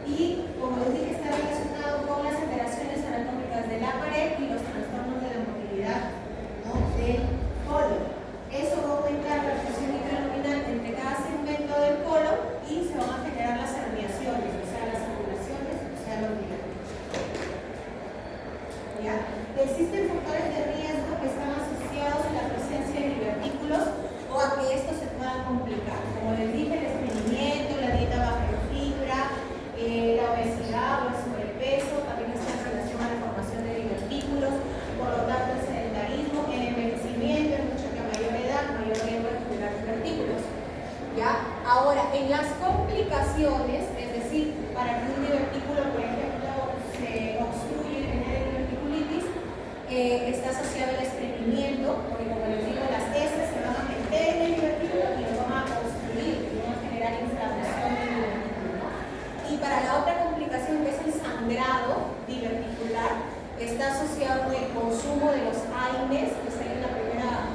Y como les dije, está relacionado con la lesiones, es decir, para que un divertículo, por ejemplo, se obstruye y genere diverticulitis, está asociado al estreñimiento, porque como les digo, las heces se van a meter en el divertículo y lo van a obstruir, y van a generar inflamación del divertículo, ¿no? Y para la otra complicación, que es el sangrado diverticular, está asociado con el consumo de los AINES, que está en la primera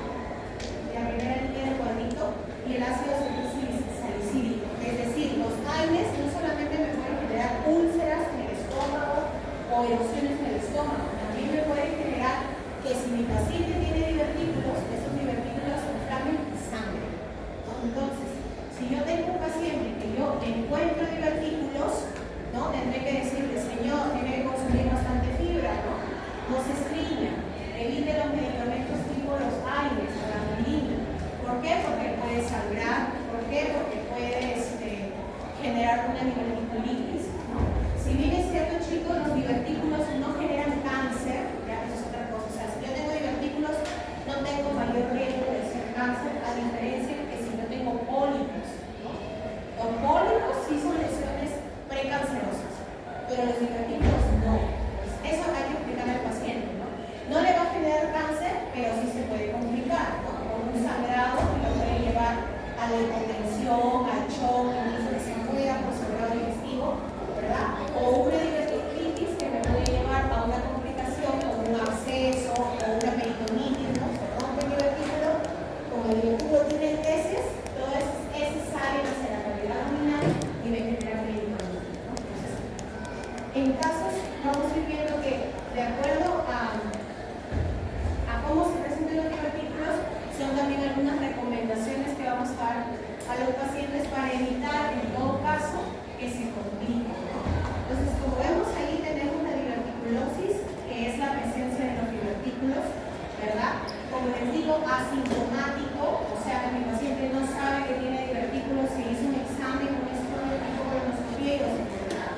línea del cuadrito, y el ácido salicílico. Es decir, los AINES no solamente me pueden generar úlceras en el estómago o erosiones en el estómago, también me pueden generar que si mi paciente tiene divertículos, esos divertículos se inflamen sangre, ¿no? Entonces, si yo tengo un paciente que yo encuentro divertículos, ¿no? Tendré que decirle, señor, tiene que consumir bastante fibra, ¿no? No se estriña, evite los medicamentos tipo los AINES, la gasolina. ¿Por qué? Porque puede sangrar. ¿Por qué? Porque puede generar una diverticulitis, ¿no? Si bien es cierto, chicos, los divertículos no generan cáncer, ya eso es otra cosa. O sea, si yo tengo divertículos, no tengo mayor riesgo de hacer cáncer, a diferencia que si yo tengo pólipos, ¿no? Los pólipos sí son lesiones precancerosas, pero los divertículos no. Eso hay que explicarle al paciente, ¿no? No le va a generar cáncer, pero sí se puede complicar, ¿no? Con un sangrado que lo puede llevar a la hipotensión, al shock, incluso que se muera por sangrado digestivo, ¿verdad? O una diverticulitis que me puede llevar a una complicación como un absceso o una peritonitis, ¿no? Se rompe el divertículo, como el divertículo tiene heces, todas esas heces salen hacia la cavidad abdominal y me generan peritonitis, ¿no? Entonces, en casos, vamos a ir viendo que, de acuerdo a cómo se presentan los divertículos, son también algunas recomendaciones que vamos a dar a los pacientes para evitar, en todo caso, que se compliquen, ¿no? Entonces, como vemos ahí, tenemos la diverticulosis, que es la presencia de los divertículos, ¿verdad? Como les digo, asintomático, o sea, que mi paciente no sabe que tiene divertículos, se hizo un examen con estudio tipo colonoscopia y los enfermedad.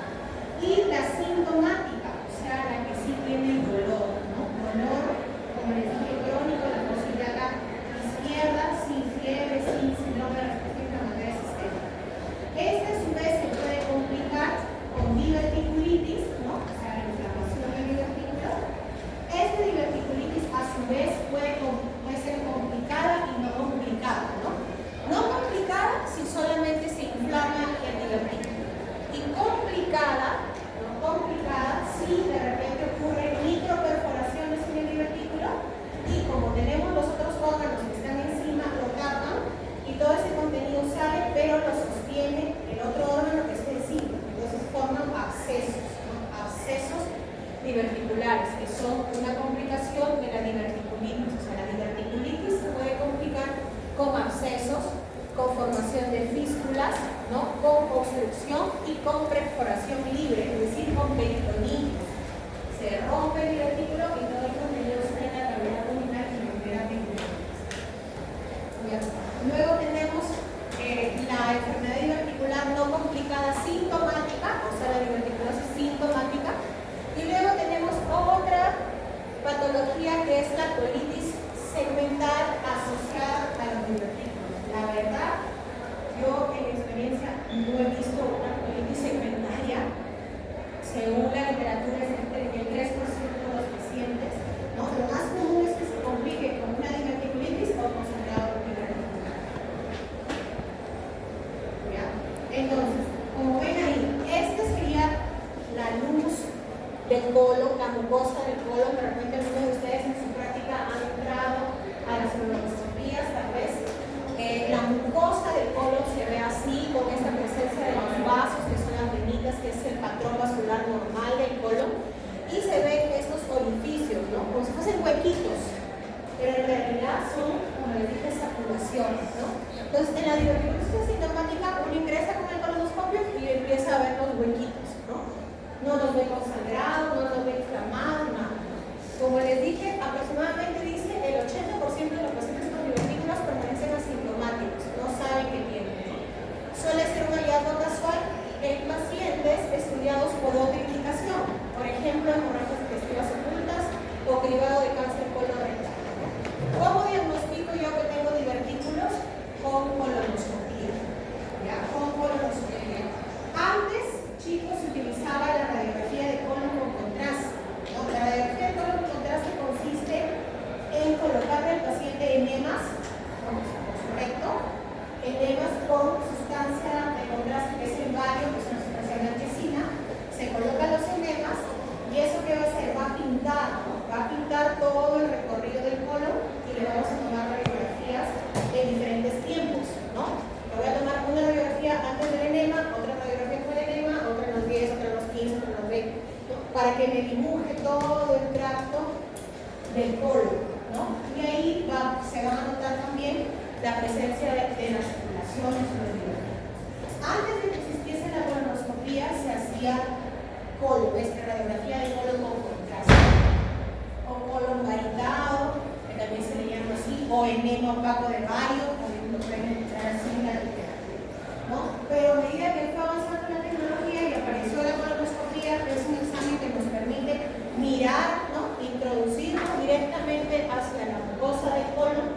Y la sintomática, o sea, la que sí tiene dolor, ¿no? Dolor, como les dije, crónico, la costilla izquierda, sin fiebre, sin síndrome de respuesta inflamatoria sistémica. Este a su vez se puede complicar con diverticulitis, ¿no? O sea, la inflamación del divertículo. Esta diverticulitis a su vez puede ser complicada y no complicada, ¿no? No complicada si solamente se inflama el divertículo. Y complicada si de repente ocurren microperforaciones en el divertículo y como tenemos los otros órganos que están encima, lo tapan y todo ese contenido sale, pero lo sostiene el otro órgano que está encima. Entonces forman abscesos, ¿no? Abscesos diverticulares, que son una complicación de la diverticulitis. O sea, la diverticulitis se puede complicar con abscesos, con formación de fístulas, ¿no? Con obstrucción y con perforación libre, es decir, con peritonitis. Se rompe el divertículo y todo el contenido sale en la cavidad abdominal y genera peritonitis. Luego tenemos la enfermedad diverticular no complicada sintomática, o sea, la diverticulosis sintomática. Y luego tenemos otra patología que es la colitis segmental asociada a los divertículos. La verdad, yo en mi experiencia no he visto una colitis segmentaria. Según la literatura es entre el 3% de los pacientes, ¿no? Lo más común es que se complique con una diverticulitis o con sangrado diverticular. ¿Ya? Entonces, como ven ahí, esta sería la luz del colon, la mucosa del colon. De repente algunos de ustedes en su práctica han entrado a las colonoscopías, tal vez. La mucosa del colon se ve así, con esta presencia de los vasos, que son las venitas, que es el patrón vascular normal del colon, y se ven estos orificios, ¿no? Como si fuesen huequitos, pero en realidad son, como les dije, saturaciones, ¿no? Entonces, en la diverticulosis asintomática, uno ingresa con el colonoscopio y empieza a ver los huequitos, ¿no? No los ve con sangrado, no los ve inflamados, nada. Como les dije, aproximadamente dice el 80% de los pacientes con divertículos permanecen asintomáticos, no saben que tienen, ¿no? Suele ser un hallazgo casual en pacientes estudiados por otra indicación, por ejemplo, hemorragias digestivas ocultas o cribado de cáncer colorectal, ¿no? ¿Cómo diagnostico yo que tengo divertículos? Con colonoscopía, ¿ya? Con colonoscopía. para que me dibuje todo el tracto del colon, ¿no? Y ahí se van a notar también la presencia de las circulaciones o de diverticulos. Antes de que existiese la colonoscopía se hacía radiografía de colon con contraste, o colon varitado, que también se le llama así, o enema opaco de Mayo, también lo pueden encontrar así en la literatura, ¿no? Pero a medida que fue avanzando la tecnología y apareció la colonoscopía, es un examen que nos permite mirar, ¿no? Introducirnos directamente hacia la mucosa del colon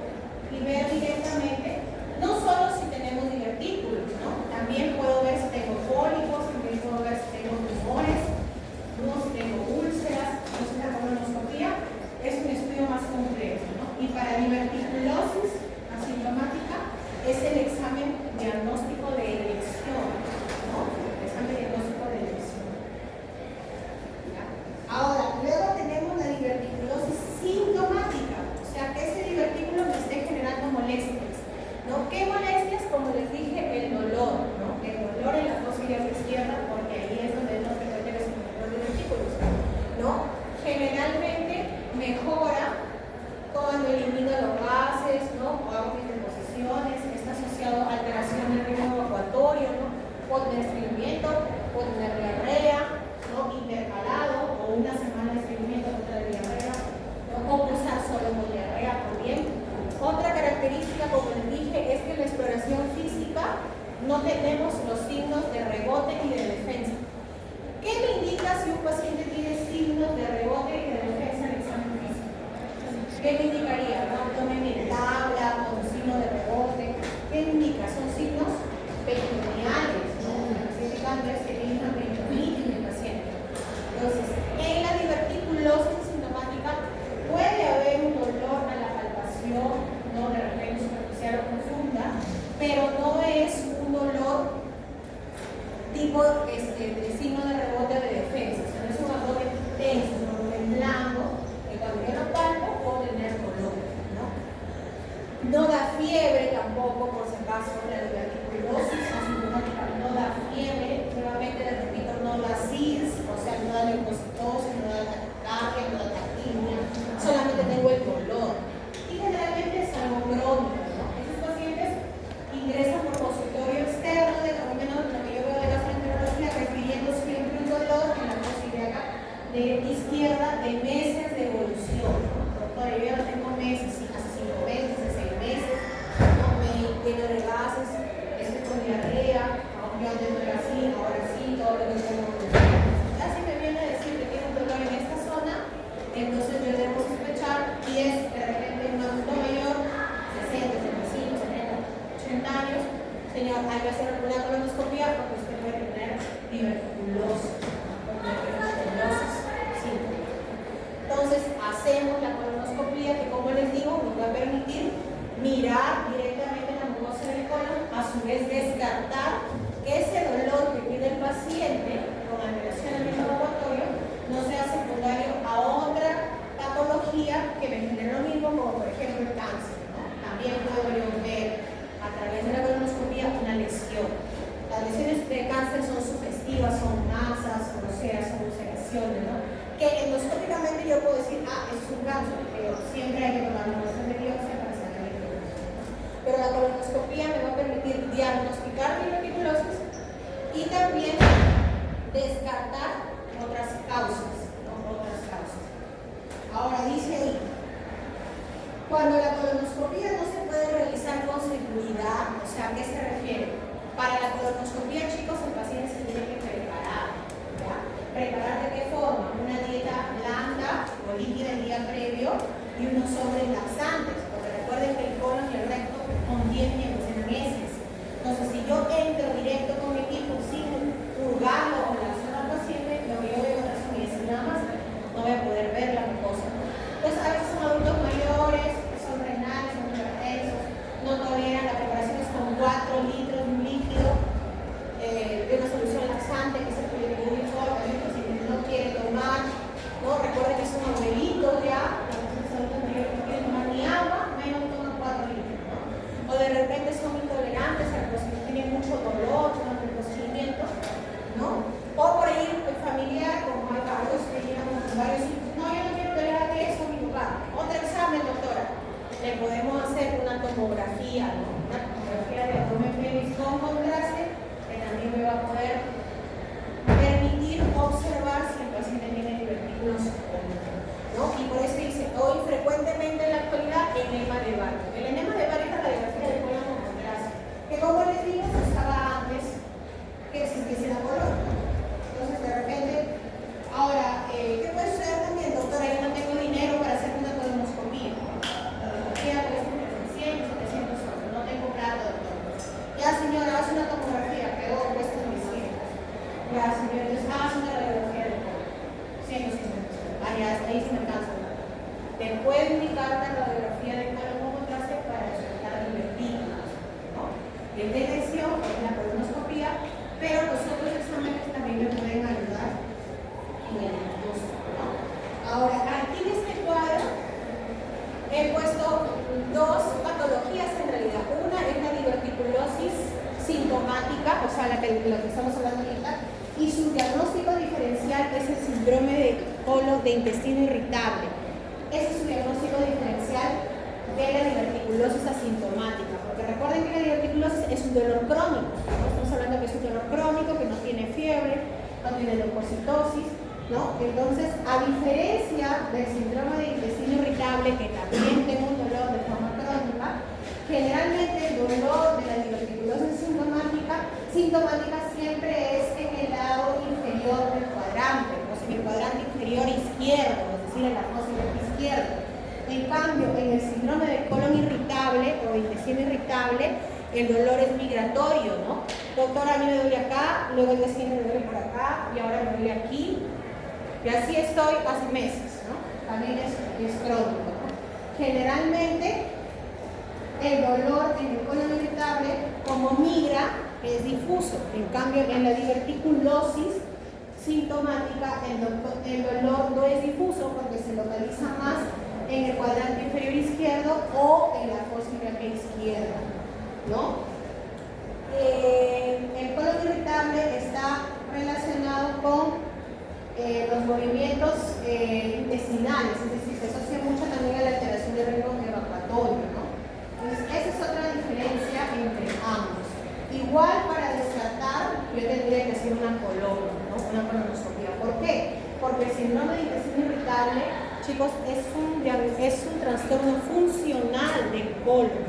y ver directamente, no solo si tenemos divertículos, ¿no? También puedo ver si tengo pólipos, también puedo ver si tengo tumores, ¿no? Si tengo úlceras. Entonces la colonoscopía es un estudio más complejo, ¿no? Y para diverticulosis asintomática es el examen diagnóstico de elección, ¿no? El examen diagnóstico de elección. ¿Ya? Ahora, luego tenemos la diverticulosis sintomática, o sea que ese divertículo me esté generando molestias, ¿no? ¿Qué molestias? Como les dije, el dolor, ¿no? El dolor en la fosa ilíaca izquierda, porque ahí es donde no se encuentran los divertículos, ¿no? Generalmente mejora cuando elimino los gases, ¿no? O hago mis deposiciones, está asociado a alteración del ritmo evacuatorio, ¿no? Puedo tener estreñimiento, puedo tener diarrea, ¿no? Intercalado, o una semana de estreñimiento, otra de diarrea, ¿no? O cursar solo con diarrea también. Otra característica, como les dije, es que en la exploración física no tenemos los signos de rebote y de defensa. ¿Qué me indica si un paciente tiene signos de rebote y de defensa en el examen físico? ¿Qué me indicaría? ¿Un abdomen en tabla con signo de rebote? ¿Qué me indica? Son signos peritoneales, ¿no? Estoy indicando es que hay una peritonitis en el paciente. Entonces, en la diverticulosis sintomática puede haber un dolor a la palpación, no de repente superficial o profunda, pero no es un dolor tipo de signo de rebote de defensa. O sea, no es un abdomen tenso, es un abdomen blanco, que cuando yo lo palpo puedo tener dolor, ¿no? No da fiebre tampoco, por si acaso, la diverticulosis asintomática no da fiebre, nuevamente les repito, no da SIDS, o sea, no da leucocitosis, no da taquicardia, no da taquimia, solamente tengo el dolor. Y generalmente es algo crónico, ¿no? Esos pacientes ingresan por consultorio externo, de lo menos lo que yo veo de gastroenterología, refiriendo siempre un dolor en la fosa ilíaca de izquierda de meses de evolución. Doctor, yo ya no tengo meses, hace 5 meses, hace 6 meses, no me lleno de gases, estoy con diarrea, aunque antes no era así, ahora sí, todo lo que tengo con diarrea. Ya si me viene a decir que tiene un dolor en esta zona, entonces yo debo sospechar y es de repente un adulto mayor, 60, 65, 70, 80 años, señor, hay que hacer una colonoscopia porque usted puede tener diverticulosis. Sí. Entonces, hacemos la colonoscopia que, como les digo, nos va a permitir mirar directamente la mucosa del colon, a su vez descartar que ese dolor que tiene el paciente con alteración del ritmo evacuatorio no sea secundario a otra patología que me genere lo mismo, como por ejemplo el cáncer, ¿no? También puedo yo ver a través de la colonoscopia una lesión. Las lesiones de cáncer son sugestivas, son masas, groseras, son ulceraciones, ¿no? Que endoscópicamente yo puedo decir, ah, eso es un cáncer, pero siempre hay que tomar una muestra de biopsia para sacar el diagnóstico. Pero la colonoscopia me va a permitir diagnosticar diverticulosis y también descartar otras causas, ¿no? Otras causas. Ahora dice ahí, cuando la colonoscopia no se puede realizar con seguridad, o sea, ¿a qué se refiere? Para la colonoscopia, chicos, el paciente se tiene que preparar, ¿ya? ¿Preparar de qué forma? Una dieta blanda o líquida el día previo y unos sobres laxantes, porque recuerden que el colon y el recto contienen heces. Entonces, si yo entro directo con mi equipo sin purgarlo o laxar al paciente, lo que yo veo son heces nada más, no voy a poder ver la mucosa. Entonces, a veces son adultos mayores, son renales, son hipertensos, no toleran la preparación es con 4 litros de un líquido de una solución tomografía, ¿no? Una tomografía de abdomen pelvis con contraste, que también me va a poder permitir observar si el paciente tiene divertículos o no. Y por eso dice, hoy frecuentemente en la actualidad, enema de Barrett. El enema de Barrett es la radiografía de colon con contraste, que como les digo, se usaba antes que existiese la colon. Entonces, de repente, ahora, ¿qué puede suceder también? Doctora, yo no tengo dinero para hacer una colonoscopía. La colonoscopía cuesta entre 600, 700 euros. No tengo plata, doctor. Ya, señora, hace una tomografía, pero cuesta 900. Ya, señores, hace una radiografía de colon. 150. Ah, ya, ahí sí me alcanza. Te puede indicar la radiografía de colon con contraste para descartar divertículos, ¿no? Es de lesión, es la colonoscopía, pero los otros exámenes también me pueden ayudar en el diagnóstico, ¿no? Ahora, aquí en este cuadro he puesto dos patologías en realidad. Una es la diverticulosis sintomática, o sea, lo que estamos hablando ahorita, y su diagnóstico diferencial es el síndrome de colon de intestino irritable. Ese es su diagnóstico diferencial de la diverticulosis asintomática, porque recuerden que la diverticulosis es un dolor crónico. Estamos hablando que es un dolor crónico, que no tiene fiebre, no tiene leucocitosis, ¿no? Entonces, a diferencia del síndrome de intestino irritable, que también tengo un dolor de forma crónica, generalmente el dolor de la diverticulosis sintomática siempre es en el lado inferior del cuadrante, o sea, en el cuadrante inferior izquierdo, es decir, en la fosa izquierda. En cambio, en el síndrome de colon irritable o de intestino irritable, el dolor es migratorio, ¿no? Doctora, a mí me duele acá, luego el día siguiente me duele por acá y ahora me duele aquí. Y así estoy hace meses, ¿no? También es crónico, ¿no? Generalmente, el dolor en el colon irritable, como migra, es difuso. En cambio, en la diverticulosis sintomática, el dolor no es difuso porque se localiza más en el cuadrante inferior izquierdo o en la fosa ilíaca izquierda, ¿no? El colon irritable está relacionado con los movimientos intestinales, es decir, se asocia mucho también a la alteración del ritmo evacuatorio, ¿no? Entonces, esa es otra diferencia entre ambos. Igual, para descartar, yo tendría que hacer una colon, ¿no? Una colonoscopia. ¿Por qué? Porque el síndrome de intestino irritable, chicos, es un trastorno funcional del colon.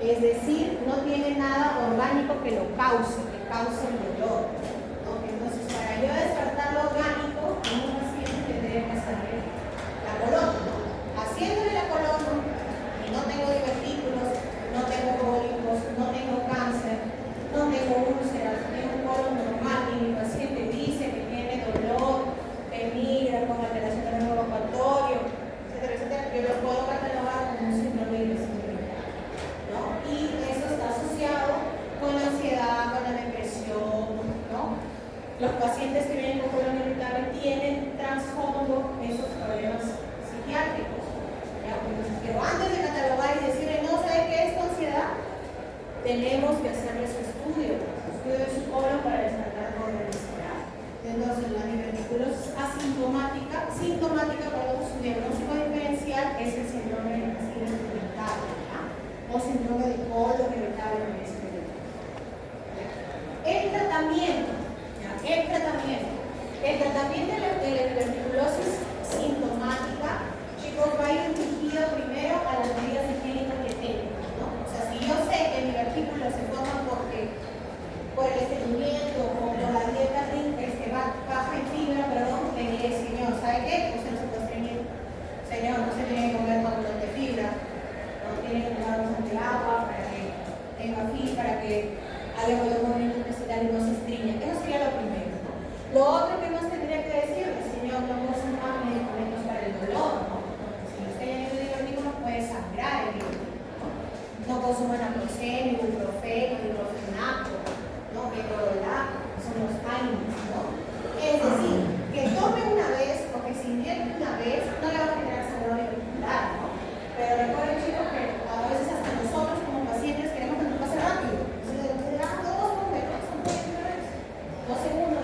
Es decir, no tiene nada orgánico que lo cause, el dolor, ¿no? Entonces, para yo descartar lo orgánico, en un paciente tendría que hacerle la colon, ¿no? Haciéndole la colon, y no tengo divertículos, no tengo pólipos, no tengo cáncer, no tengo úlceras, tengo un colon normal y mi paciente dice que tiene dolor, que migra con alteración del ritmo evacuatorio, etcétera, etcétera, yo lo puedo catalogar como un síndrome de intestino irritable, ¿no? Y eso está asociado con la ansiedad, con la depresión, ¿no? Los pacientes que vienen con colon irritable tienen trasfondo esos problemas psiquiátricos, ¿ya? Pero antes de catalogar y decirle, no, ¿sabe qué es tu ansiedad? Tenemos que hacerle su estudio de su colon para descartar organicidad. Entonces, la diverticulosis asintomática, su diagnóstico diferencial es el síndrome de intestino irritable, ¿ya? O síndrome de colon irritable en este momento. El tratamiento de la diverticulosis sintomática, chicos, va a ir dirigido primero a las medidas higiénico-dietéticas, ¿no? O sea, si yo sé que mi divertículo se forma por el estreñimiento o por la dieta baja en fibra, le diré, señor, ¿sabe qué? Usted no se puede estreñir. Señor, no se tiene que comer módulos de fibra, no tiene que tomar bastante agua para que tenga fibra, para que haya buenos movimientos intestinales y no se estriña. Eso sería lo primero, ¿no? Lo otro que más tendría que decir, señor, no consuma medicamentos para el dolor, ¿no? Porque si usted tiene un divertículo puede sangrar el divertículo, ¿no? No consuma naproxeno, ibuprofeno, diclofenaco, ¿no? Ketorolac, son los AINES, ¿no? Es decir, que tome una vez o que se inyecte una vez no le va a generar sangrado auricular, ¿no? Pero recuerden, chicos, que a veces hasta nosotros como pacientes queremos que nos pase rápido. Entonces, dos segundos,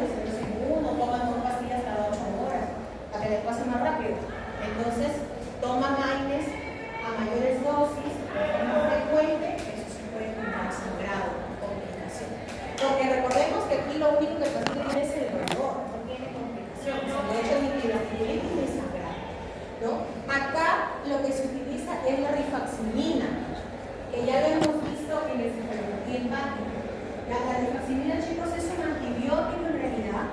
toman 2 pastillas cada 8 horas para que les pase más rápido. Entonces, toman AINES a mayores dosis, de forma frecuente, eso es lo único que el paciente tiene es el dolor, no tiene complicaciones. De hecho, el diverticulitis es sangrado, ¿no? Acá lo que se utiliza es la rifaximina, que ya lo hemos visto en el encefalopatía hepática. La rifaximina, chicos, es un antibiótico en realidad,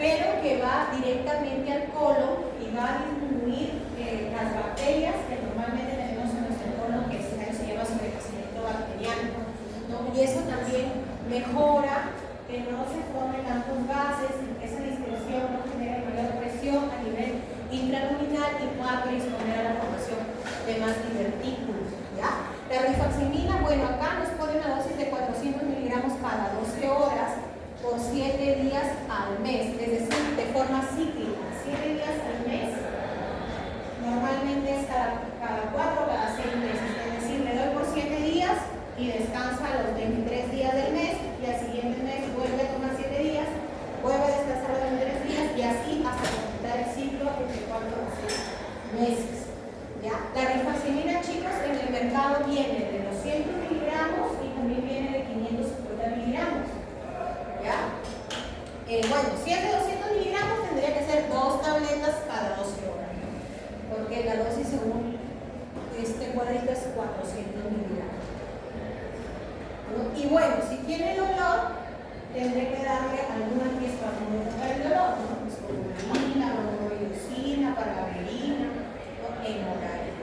pero que va directamente al colon y va a disminuir las bacterias que normalmente tenemos en nuestro colon, que se llama sobrecrecimiento bacteriano, ¿no? Y eso también mejora que no se formen tantos gases, esa distensión no genera mayor presión a nivel intraluminal y pueda predisponer a la formación de más divertículos, ¿ya? La rifaximina, bueno, acá nos pone una dosis de 400 miligramos cada 12 horas por 7 días al mes, es decir, de forma cíclica, 7 días al mes, normalmente es cada 4 o cada 6 meses, es decir, le doy por 7 días y descansa los 23 días del mes y al siguiente mes vuelve a tomar 7 días, vuelve a descansar los 23 días y así hasta completar el ciclo entre 4 o 6 meses. ¿Ya? La rifaximina, chicos, en el mercado viene de 200 miligramos y también viene de 550 miligramos. ¿Ya? Bueno, si es de 200 miligramos tendría que ser 2 tabletas cada 12 horas, ¿no? Porque la dosis según este cuadrito es 400 miligramos, ¿no? Y bueno, si tiene dolor, tendré que darle algún antiespasmódico para el dolor, ¿no? Pues codeína, bromelaina, pargaberina, ¿no? En horario.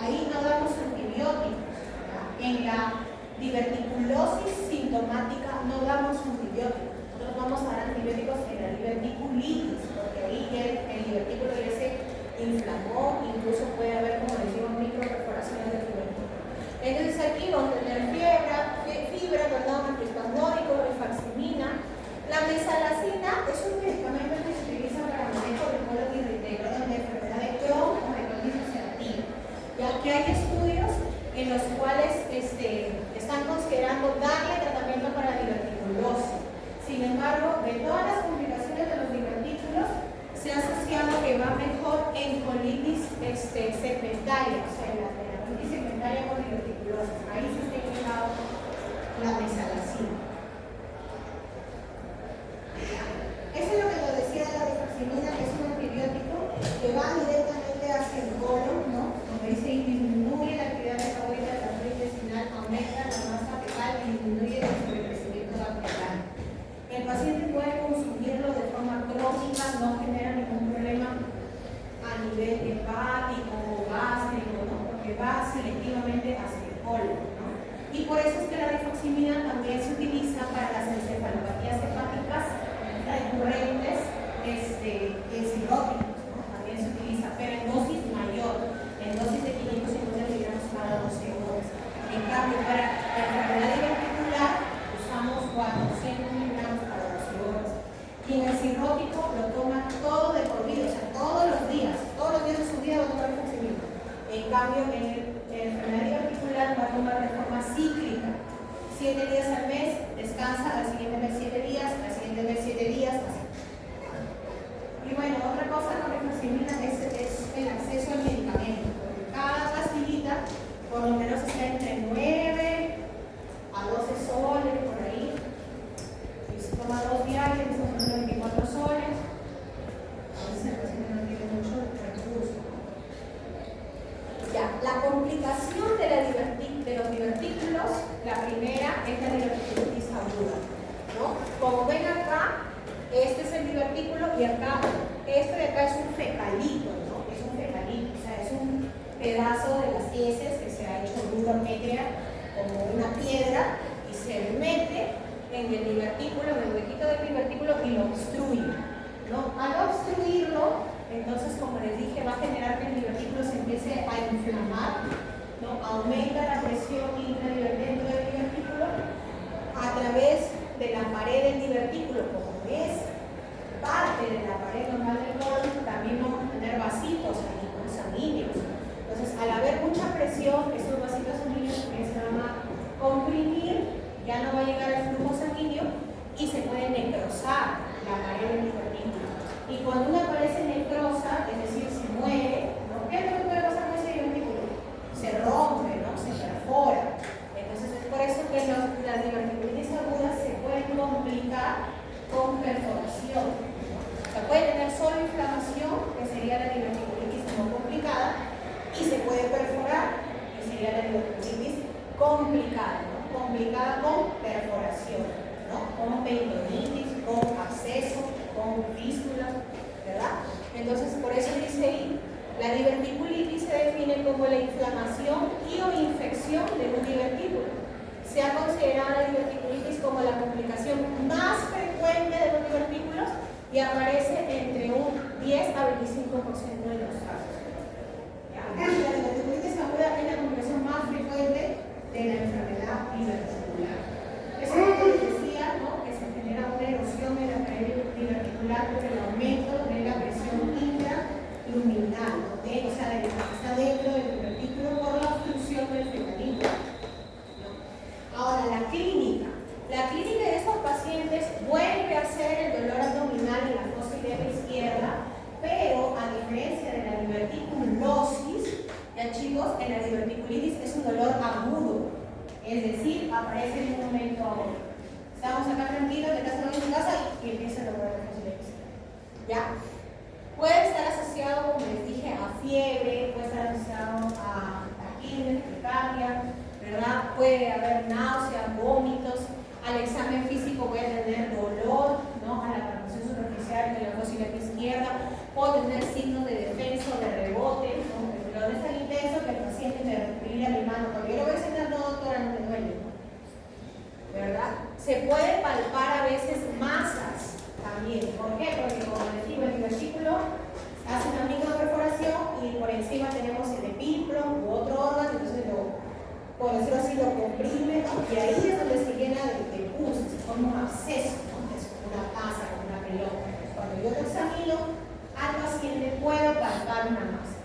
Ahí no damos antibióticos, ¿verdad? En la diverticulosis sintomática no damos antibióticos. Nosotros vamos a dar antibióticos en la diverticulitis, porque ahí el divertículo ya se inflamó, incluso puede haber, como decimos, microperforaciones del divertículo. Entonces aquí vamos a tener fibra, antiespasmódico, rifaximina. La mesalazina es un medicamento que se utiliza para manejo de colon irritable, de enfermedad de Crohn o de colitis ulcerativa. Ya que hay estudios en los cuales están considerando darle tratamiento para la diverticulosis. Sin embargo, de todas las complicaciones de los divertículos, se ha asociado que va mejor en colitis segmentaria, o sea, la colitis segmentaria con diverticulosis. Ahí se está indicado la mesalazina. Eso es lo que nos decía de la rifaximina, que es un antibiótico que va directamente hacia el colon, ¿no? Donde dice disminuye la actividad metabólica de la flora intestinal, aumenta la masa fecal y disminuye el sobrecrecimiento bacteriano. El paciente puede consumirlo de forma crónica, no genera ningún problema a nivel hepático o gástrico, ¿no? Porque va selectivamente hacia el colon, ¿no? Y por eso es que la rifaximina también se utiliza para las encefalopatías hepáticas recurrentes cirróticos, ¿no? También se utiliza, pero en dosis mayor, en dosis de 550 miligramos cada 12 horas. En cambio, para la enfermedad diverticular usamos 400 miligramos cada 12 horas. Y en el cirrótico lo toma todo de por vida, o sea, todos los días de su vida va a tomar rifaximina. En cambio, en la enfermedad diverticular va a tomar de forma cíclica. 7 días al mes, descansa, al siguiente mes 7 días, al siguiente mes 7 días, así. Y bueno, otra cosa con la rifaximina es el acceso al medicamento. Porque cada pastillita, por lo menos está entre 9 a 12 soles, por ahí. Y se toma 2 diarios, son 24 soles. A veces el paciente no tiene mucho recurso. Ya, la complicación de los divertículos, la primera es la diverticulitis aguda, ¿no? Como ven acá, este es el divertículo y acá, este de acá es un fecalito, ¿no? Es un fecalito, o sea, es un pedazo de las heces que se ha hecho duro, pétrea, como una piedra, y se mete en el divertículo, en el huequito del divertículo y lo obstruye, ¿no? Al obstruirlo, entonces, como les dije, va a generar que el divertículo se empiece a inflamar, ¿no? Aumenta la presión dentro del divertículo a través de la pared del divertículo, como es parte de la pared normal del colon, también vamos a tener vasitos sanguíneos. Entonces, al haber mucha presión, estos vasitos sanguíneos empiezan a comprimir, ya no va a llegar el flujo sanguíneo y se puede necrosar la pared del divertículo. Y cuando una pared se necrosa, es decir, se muere, ¿no? ¿Qué es lo que puede pasar con ese divertículo? Se rompe, ¿no? Se perfora. Entonces es por eso que las como la inflamación y o infección de un divertículo. Se ha considerado la diverticulitis como la complicación más frecuente de los divertículos y aparece entre un 10 a 25% de los casos. La diverticulitis aguda es la complicación más frecuente de la enfermedad diverticular. Eso es lo que les decía, ¿no? Que se genera una erosión en la pared diverticular por el aumento de la presión intraluminal, ¿no? O sea, de la que está dentro del divertículo por la obstrucción del fecalito. Ahora, la clínica. La clínica de estos pacientes vuelve a ser el dolor abdominal en la fosa ilíaca izquierda, pero a diferencia de la diverticulosis, ya chicos, en la diverticulitis es un dolor agudo, es decir, aparece de un momento a otro. Estamos acá tranquilos, de casa en casa y empieza el dolor de la fosa ilíaca izquierda. ¿Ya? Puede estar asociado, como les dije, a fiebre, puede estar asociado a taquicardia, taquicardia, ¿verdad? Puede haber náuseas, vómitos. Al examen físico puede tener dolor, ¿no? A la palpación superficial de la fosa ilíaca izquierda, puede tener signos de defensa o de rebote, ¿no? El dolor es tan intenso que el paciente me recurrirá a mi mano. Cuando yo lo voy a sentar, no, doctora, no me duele, ¿no? ¿Verdad? Se puede palpar a veces masas también. ¿Por qué? Porque como les digo, el divertículo hace una microperforación y por encima tenemos el epíplo u otro órgano, entonces por decirlo así, lo comprime, ¿no? Y ahí es donde se llena de pus, se forma un absceso, ¿no? Es como una taza, como una pelota. Entonces, cuando yo lo examino al paciente, puedo palpar una masa.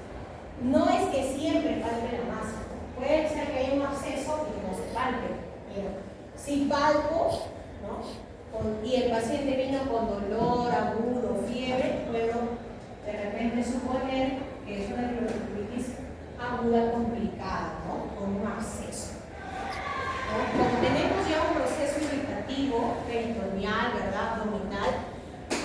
No es que siempre palpe la masa, puede ser que haya un absceso y no se palpe, pero si palpo, ¿no? Y el paciente vino con dolor agudo, fiebre, puedo de repente suponer que es una diverticulitis aguda complicada, ¿no? Con un absceso, ¿no? Como tenemos ya un proceso irritativo peritoneal, ¿verdad? Abdominal,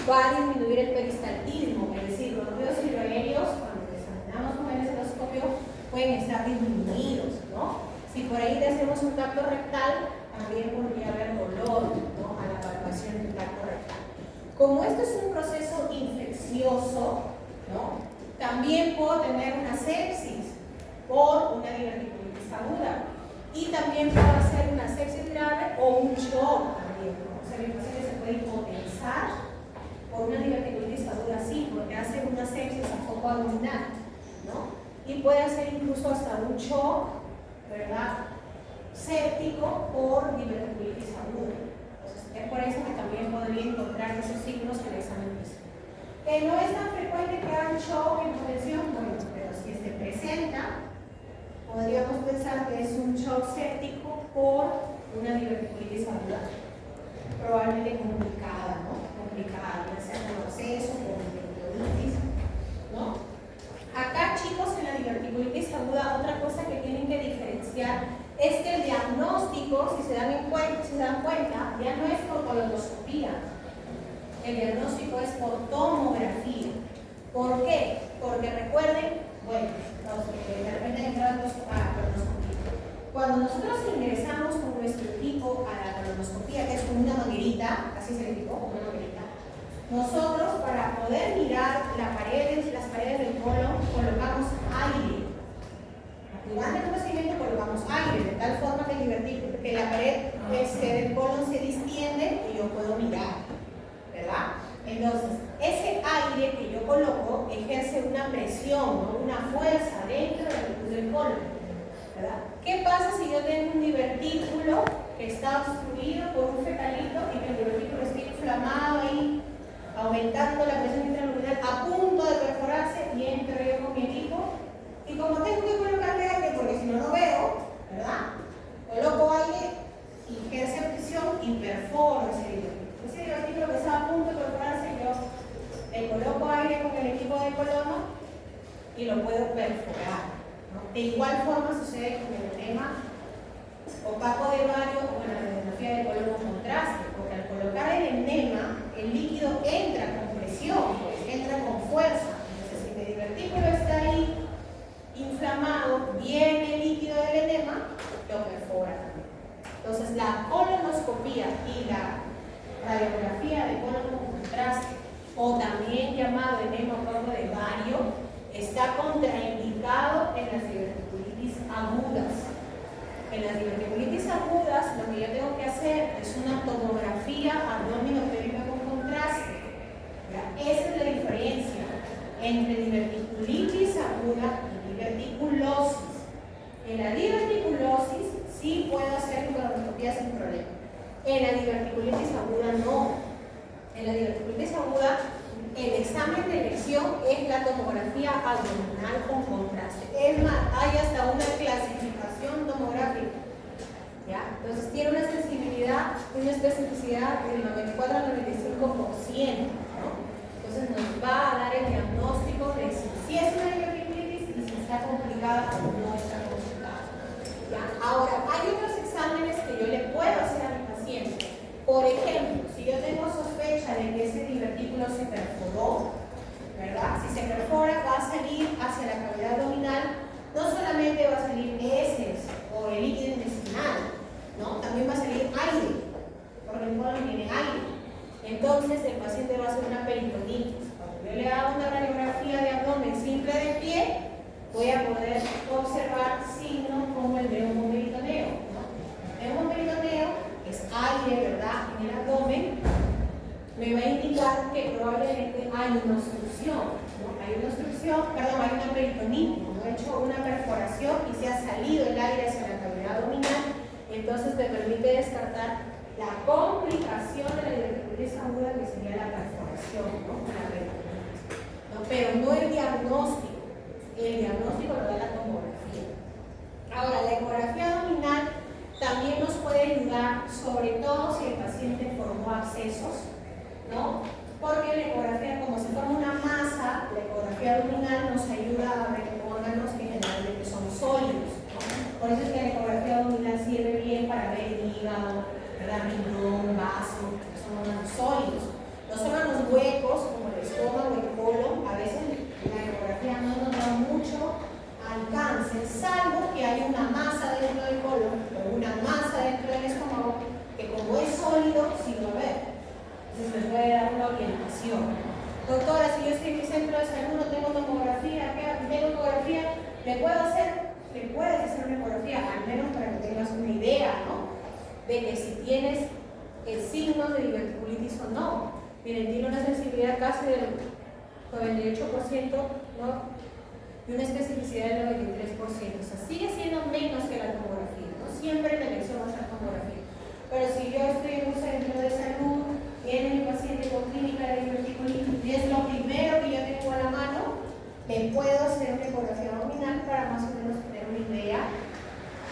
va a disminuir el peristaltismo, es decir, los ruidos hidroaéreos, cuando examinamos con el estetoscopio, pueden estar disminuidos, ¿no? Si por ahí le hacemos un tacto rectal, también podría haber dolor, ¿no? A la palpación del tacto rectal. Como esto es un proceso infeccioso, ¿no? También puedo tener una sepsis por una diverticulitis aguda y también puedo hacer una sepsis grave o un shock también, ¿no? O sea, el paciente se puede hipotensar por una diverticulitis aguda, sí, porque hace una sepsis a foco abdominal, ¿no? Y puede hacer incluso hasta un shock, ¿verdad? Séptico por diverticulitis aguda. Entonces, es por eso que también podría encontrar esos signos en el examen físico. Que no es tan frecuente que hagan shock en hipotensión, bueno, pero si se presenta, podríamos pensar que es un shock séptico por una diverticulitis aguda, probablemente complicada, ¿no? Complicada, ya sea con absceso, con diverticulitis, ¿no? Acá, chicos, en la diverticulitis aguda, otra cosa que tienen que diferenciar es que el diagnóstico, si se dan cuenta, ya no es por colonoscopía. El diagnóstico es por tomografía. ¿Por qué? Porque recuerden, bueno, de repente entramos a colonoscopía. Cuando nosotros ingresamos con nuestro equipo a la colonoscopía, que es como una manguerita, así se le dijo, una manguerita, nosotros para poder mirar las paredes del colon colocamos aire. Durante el procedimiento colocamos aire, de tal forma que la pared del colon se distiende y yo puedo mirar, ¿verdad? Entonces, ese aire que yo coloco ejerce una presión, ¿no? Una fuerza dentro del colon, ¿verdad? ¿Qué pasa si yo tengo un divertículo que está obstruido por un fecalito y que el divertículo está inflamado ahí, aumentando la presión intraluminal, a punto de perforarse, y entro yo con mi equipo? Y como tengo que colocarle aire, porque si no, no veo, ¿verdad? Coloco aire y ejerce presión y perforo ese divertículo. Ese divertículo que está a punto de perforarse, yo le coloco aire con el equipo de colono y lo puedo perforar, ¿no? De igual forma sucede con el edema opaco de Vario o en la radiografía de colon con contraste, porque al colocar el enema, el líquido entra con presión, pues, entra con fuerza. Entonces, si mi divertículo está ahí inflamado, viene el líquido del enema, lo perfora también. Entonces, la colonoscopía y la radiografía de colon con contraste, o también llamado enema opaco de Vario, está contraindicado en las diverticulitis agudas. En las diverticulitis agudas, lo que yo tengo que hacer es una tomografía abdominopélvica con contraste. ¿Ya? Esa es la diferencia entre diverticulitis aguda y diverticulosis. En la diverticulosis sí puedo hacer colonoscopia sin problema. En la diverticulitis aguda no. En la diverticulitis aguda, el examen de elección es la tomografía abdominal con contraste. Es más, hay hasta una clasificación tomográfica. ¿Ya? Entonces tiene una sensibilidad y una especificidad del 94 al 95%. ¿No? Entonces nos va a dar el diagnóstico de si es una diverticulitis y si está complicada o no está complicada. ¿Ya? Ahora, hay otros exámenes que yo le puedo hacer a mi paciente. Por ejemplo, si yo tengo sospecha de que ese divertículo se perforó, ¿verdad? Si se perfora, va a salir hacia la cavidad abdominal, no solamente va a salir heces o el líquido intestinal, ¿no? También va a salir aire, porque el colon tiene aire. Entonces, el paciente va a hacer una peritonitis. Cuando yo le hago una radiografía de abdomen simple de pie, voy a poder observar signos como el de un peritoneo, ¿no? En un peritoneo es aire, ¿verdad? En el abdomen, me va a indicar que probablemente hay una obstrucción, ¿no? Hay una obstrucción, perdón, hay una peritonitis, ¿no? He hecho una perforación y se ha salido el aire hacia la cavidad abdominal, entonces me permite descartar la complicación de la diverticulitis aguda, que sería la perforación, ¿no? La peritonitis, ¿no? Pero no el diagnóstico. El diagnóstico lo da la tomografía. Ahora, la ecografía abdominal también nos puede ayudar, sobre todo si el paciente formó abscesos, ¿no? Porque la ecografía, como se forma una masa, la ecografía abdominal nos ayuda a ver órganos que generalmente son sólidos, ¿no? Por eso es que la ecografía abdominal sirve bien para ver el hígado, ¿verdad? Riñón, vaso, que son órganos sólidos. Los órganos huecos, como el estómago, el colon, a veces la ecografía no nos da mucho alcance, salvo que hay una masa dentro del colon o una masa dentro del estómago que, como es sólido, sí lo ve. Entonces me puede dar una orientación. Doctora, si yo estoy en mi centro de salud, no tengo tomografía, ¿tengo ecografía? ¿Le puedes hacer una ecografía? Al menos para que tengas una idea, ¿no? De que si tienes el signo de diverticulitis o no. Miren, tiene una sensibilidad casi del 98%, ¿no? Y una especificidad del 93%, o sea, sigue siendo menos que la tomografía, ¿no? Siempre en la elección va a ser tomografía. Pero si yo estoy en un centro de salud, viene mi paciente con clínica de diverticulitis y es lo primero que yo tengo a la mano, le puedo hacer una ecografía abdominal para más o menos tener una idea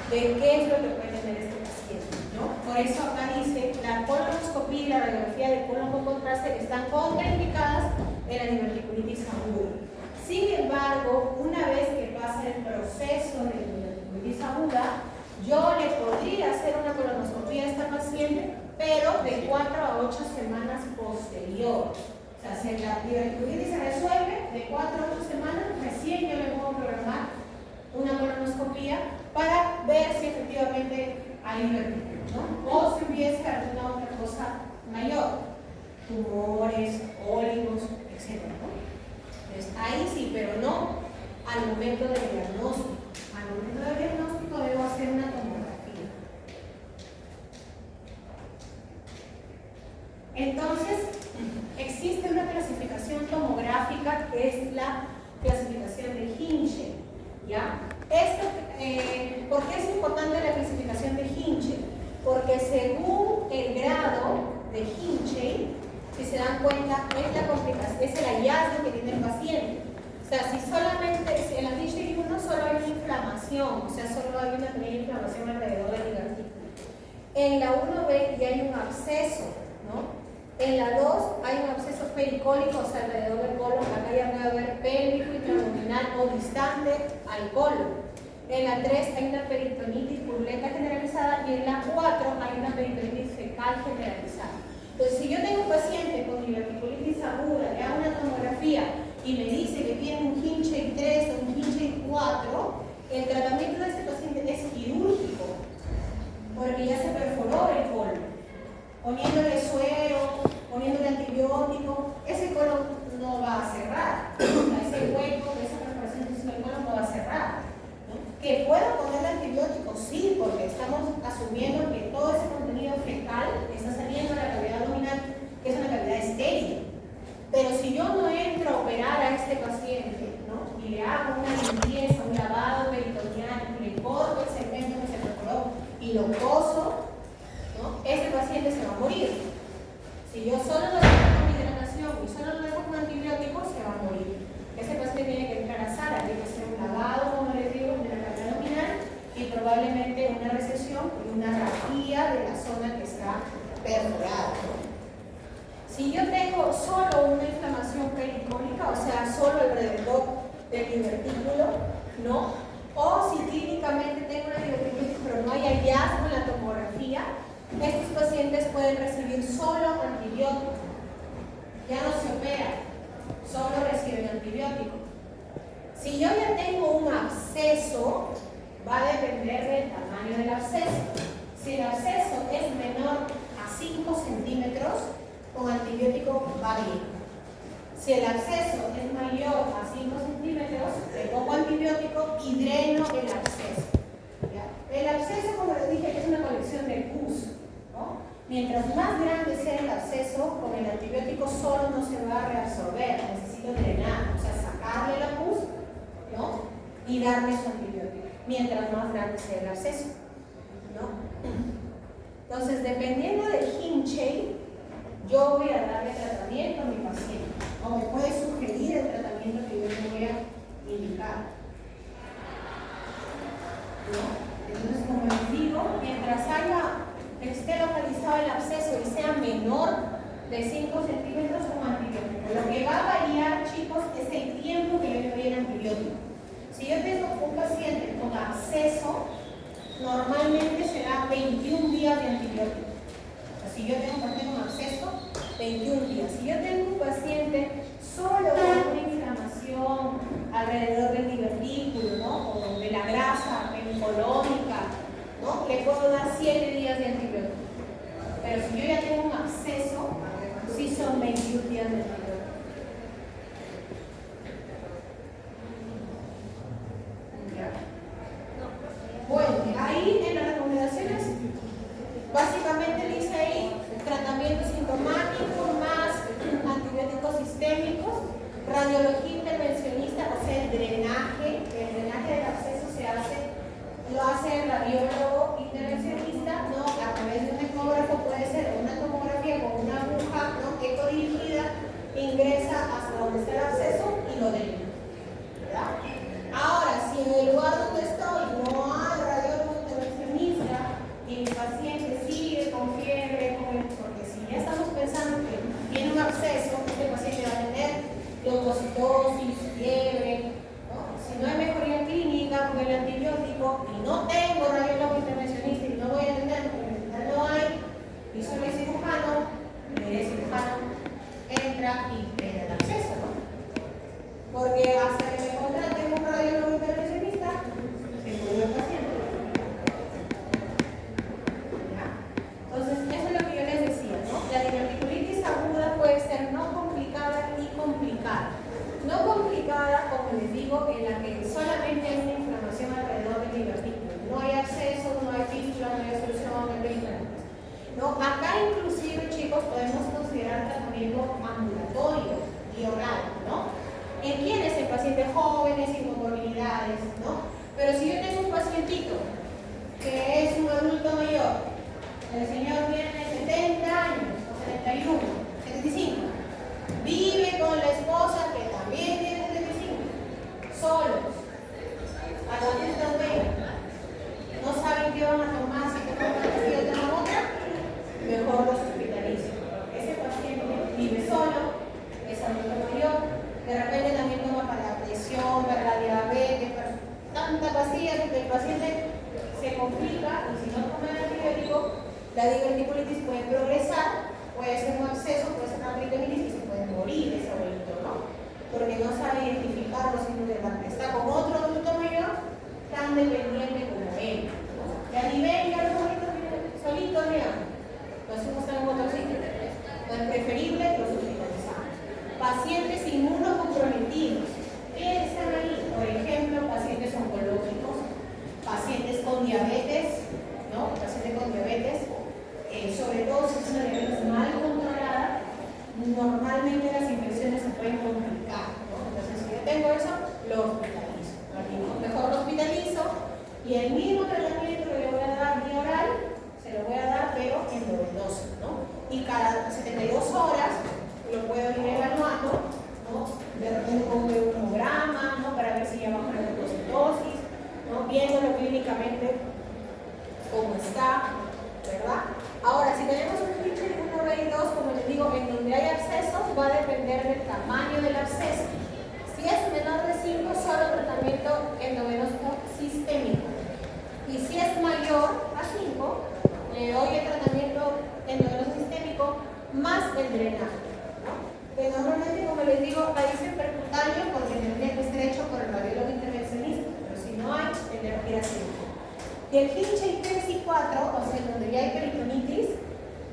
de qué es lo que puede tener este paciente, ¿no? Por eso acá dice, la colonoscopia y la radiografía de colon con contraste están contraindicadas en la diverticulitis aguda. Sin embargo, una vez que pasa el proceso de diverticulitis aguda, yo le podría hacer una colonoscopia a esta paciente, pero de 4 a 8 semanas posterior. O sea, si la diverticulitis se resuelve, de 4 a 8 semanas, recién yo le puedo programar una colonoscopia para ver si efectivamente hay diverticulitis, ¿no? O si hubiese alguna otra cosa mayor, tumores, cólicos, etc., ¿no? Entonces, ahí sí, pero no al momento del diagnóstico. Al momento del diagnóstico debo hacer una tomografía. Entonces, existe una clasificación tomográfica que es la clasificación de Hinchey, ¿ya? ¿Por qué es importante la clasificación de Hinchey? Porque según el grado de Hinchey, si se dan cuenta, es el hallazgo que tiene el paciente. O sea, si solamente en la Hinchey 1 solo hay una inflamación, o sea, solo hay una pequeña inflamación alrededor del divertículo. En la 1B ya hay un absceso, ¿no? En la 2 hay un absceso pericólico, o sea, alrededor del colon. Acá ya puede haber pélvico, intraabdominal o distante al colon. En la 3 hay una peritonitis purulenta generalizada y en la 4 hay una peritonitis fecal generalizada. Entonces, si yo tengo un paciente con diverticulitis aguda, le hago una tomografía y me dice que tiene un Hinchey 3 o un Hinchey 4, el tratamiento de este paciente es quirúrgico, porque ya se perforó el colon. Poniéndole suero, poniéndole antibiótico, ese colon no va a cerrar. Ese hueco, esa perforación del colon no va a cerrar, ¿no? Que puedo poner operar a este paciente, ¿no? Y le hago una limpieza, un lavado peritoneal, le corto el segmento que se perforó y lo coso, ¿no? Ese paciente se va a morir. Si yo solo lo dejo con hidratación y solo lo dejo con antibióticos, se va a morir. Ese paciente tiene que entrar a sala, tiene que hacer un lavado, como les digo, de la cavidad abdominal y probablemente una recesión y una rajía de la zona que está perforada, ¿no? Si yo tengo solo una inflamación pericónica, o sea, solo alrededor del divertículo, ¿no? O si clínicamente tengo una diverticulitis pero no hay hallazgo en la tomografía, estos pacientes pueden recibir solo antibiótico. Ya no se opera, solo reciben antibiótico. Si yo ya tengo un absceso, va a depender del tamaño del absceso. Si el absceso es menor a 5 centímetros, con antibiótico va bien. Si el absceso es mayor a 5 centímetros, le pongo antibiótico y dreno el absceso. ¿Ya? El absceso, como les dije, es una colección de pus, ¿no? Mientras más grande sea el absceso, con el antibiótico solo no se va a reabsorber, necesito drenar, o sea, sacarle la pus, ¿no? Y darle su antibiótico, mientras más grande sea el absceso, ¿no? Entonces, dependiendo del hinche, yo voy a darle tratamiento a mi paciente, o me puede sugerir el tratamiento que yo le voy a indicar, ¿no? Entonces, como les digo, mientras esté localizado el absceso y sea menor de 5 centímetros con antibiótico, lo que va a variar, chicos, es el tiempo que yo le doy el antibiótico. Si yo tengo un paciente con absceso, normalmente será 21 días de antibiótico. Si yo tengo un paciente con absceso, 21 días. Si yo tengo un paciente solo con una inflamación alrededor del divertículo, ¿no? O de la grasa colónica, ¿no? Le puedo dar 7 días de antibiótico. Pero si yo ya tengo un absceso, sí son 21 días de antibiótico. Bueno, ahí en las recomendaciones, básicamente dice ahí tratamiento sintomático más antibióticos sistémicos, radiología intervencionista, o sea, el drenaje del absceso lo hace el radiólogo intervencionista, ¿no? A través de un ecógrafo, puede ser una tomografía con una aguja, ¿no? Ecodirigida, ingresa hasta donde está el absceso y lo drena, ¿verdad? Ahora, si en el lugar donde estoy no hay radiólogo intervencionista y mi paciente sigue con fiebre, porque si ya estamos pensando que tiene un absceso, este paciente va a tener leucocitosis, fiebre, ¿no? Si no hay mejoría clínica con el antibiótico y no tengo radiólogo intervencionista y no voy a atender porque en el hospital no hay, y soy el cirujano entra y pega el absceso, ¿no? Porque hasta que me contrate un radiólogo intervencionista, se murió el paciente. ¿Ya? Entonces, eso es lo que yo les decía, ¿no? La diverticulitis aguda puede ser no complicada ni complicada. No complicada, como les digo, en la que solamente hay una inflamación alrededor del divertículo. No hay acceso, no hay fístula, no hay obstrucción, no hay inflamación. ¿No? Acá inclusive, chicos, podemos considerar tratamiento ambulatorio y oral, ¿no? ¿En quiénes? En pacientes jóvenes, sin comorbilidades, ¿no? Pero si yo tengo un pacientito que es un adulto mayor, el señor tiene 70 años, o 71, 75, vive con la esposa que también tiene 75, solos, a la fiesta no saben qué van a tomar, si toman una pastilla o toman otra, mejor los hospitalizo. Ese paciente vive solo, es adulto mayor, de repente también toma para la presión, para la diabetes, para tanta pastilla que el paciente se complica y si no toma el antibiótico, la diverticulitis puede progresar, puede ser un absceso, puede ser una peritonitis y se puede morir ese abuelito, ¿no? Porque no sabe identificar los signos de la está con otro adulto mayor tan dependiente como él, ¿no? Ya ni ven, ya los abuelitos vienen solitos, vean. Los hijos están en otro sitio. No es preferible que los hospitalizamos. Pacientes inmunocomprometidos. ¿Quiénes están ahí? Por ejemplo, pacientes oncológicos, pacientes con diabetes, ¿no? Pacientes con diabetes, sobre todo si es una diabetes mal controlada, normalmente las infecciones se pueden complicar, ¿no? y cada 72 horas lo puedo ir evaluando, ¿no? De repente pongo un hemograma, ¿no? Para ver si ya bajo la glucositosis, ¿no? Viéndolo clínicamente cómo está, ¿verdad? Ahora, si tenemos un pinche 1B y 2, como les digo, en donde hay abscesos, va a depender del tamaño del absceso. Si es menor de 5, solo tratamiento endovenoso sistémico. Y si es mayor a 5, le doy el tratamiento endovenoso sistémico más el drenaje, ¿no? Que normalmente, como les digo, ahí es percutáneo porque tendría que estar hecho por el radiólogo intervencionista, pero si no hay, tendría que ir a cirugía. Y el pinche 3 y 4, o sea, donde ya hay peritonitis,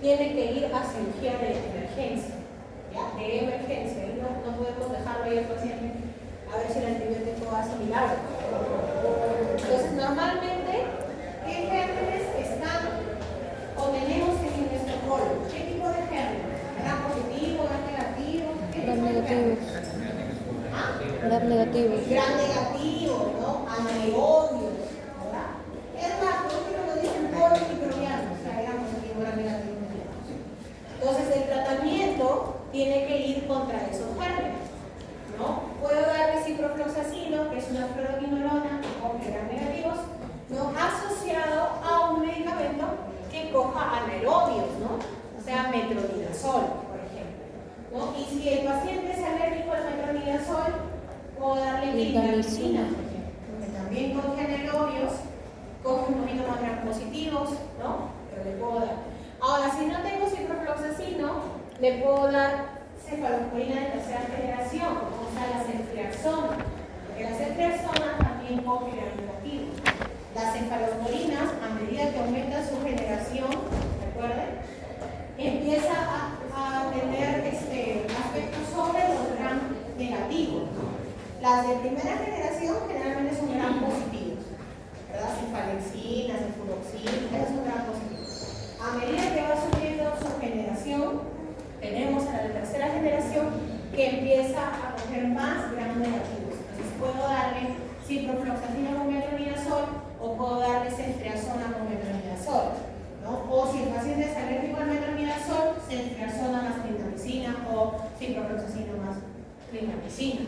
tiene que ir a cirugía de emergencia, ¿ya? De emergencia, y no podemos dejarlo ahí al paciente a ver si el antibiótico hace milagro. Entonces, normalmente, ¿qué gérmenes están o tenemos en nuestro colo? ¿Qué tipo de gérmenes? ¿Gram positivo, gram negativo? ¿Qué tipo de gérmenes? Gram negativo. Gram negativo, ¿no? Anaerobios, ¿verdad? Es más, por último nos dicen polos microbianos, o sea, gram positivo, gram negativo. Entonces, el tratamiento tiene que ir contra esos gérmenes, ¿no? Puedo darle ciprofloxacino, que es una fluoroquinolona con gram negativos, ¿no? Asociado a un medicamento que coja anaerobios, ¿no? O sea, metronidazol, por ejemplo, ¿no? Y si el paciente es alérgico al metronidazol, puedo darle clindamicina, por ejemplo, que también coge anaerobios, coge un poquito más gram positivos, ¿no? Pero le puedo dar. Ahora, si no tengo ciprofloxacino, le puedo dar cefalosporina de tercera generación, o sea, la ceftriaxona, porque la ceftriaxona también coge gram negativo. Las cefalosporinas, a medida que aumenta su generación, ¿recuerden? Empieza a tener aspectos sobre los gram negativos. Las de primera generación generalmente son gram positivos, ¿verdad? Cefalexina, cefuroxina, esos son gram positivos. A medida que va subiendo su generación, tenemos a la de tercera generación que empieza a coger más gram negativos. Entonces puedo darle ciprofloxacina con metronidazol o puedo darle ceftriaxona con metronidazol, ¿no? O si el paciente es alérgico al metronidazol, ceftriaxona más clindamicina o ciprofloxacina más clindamicina,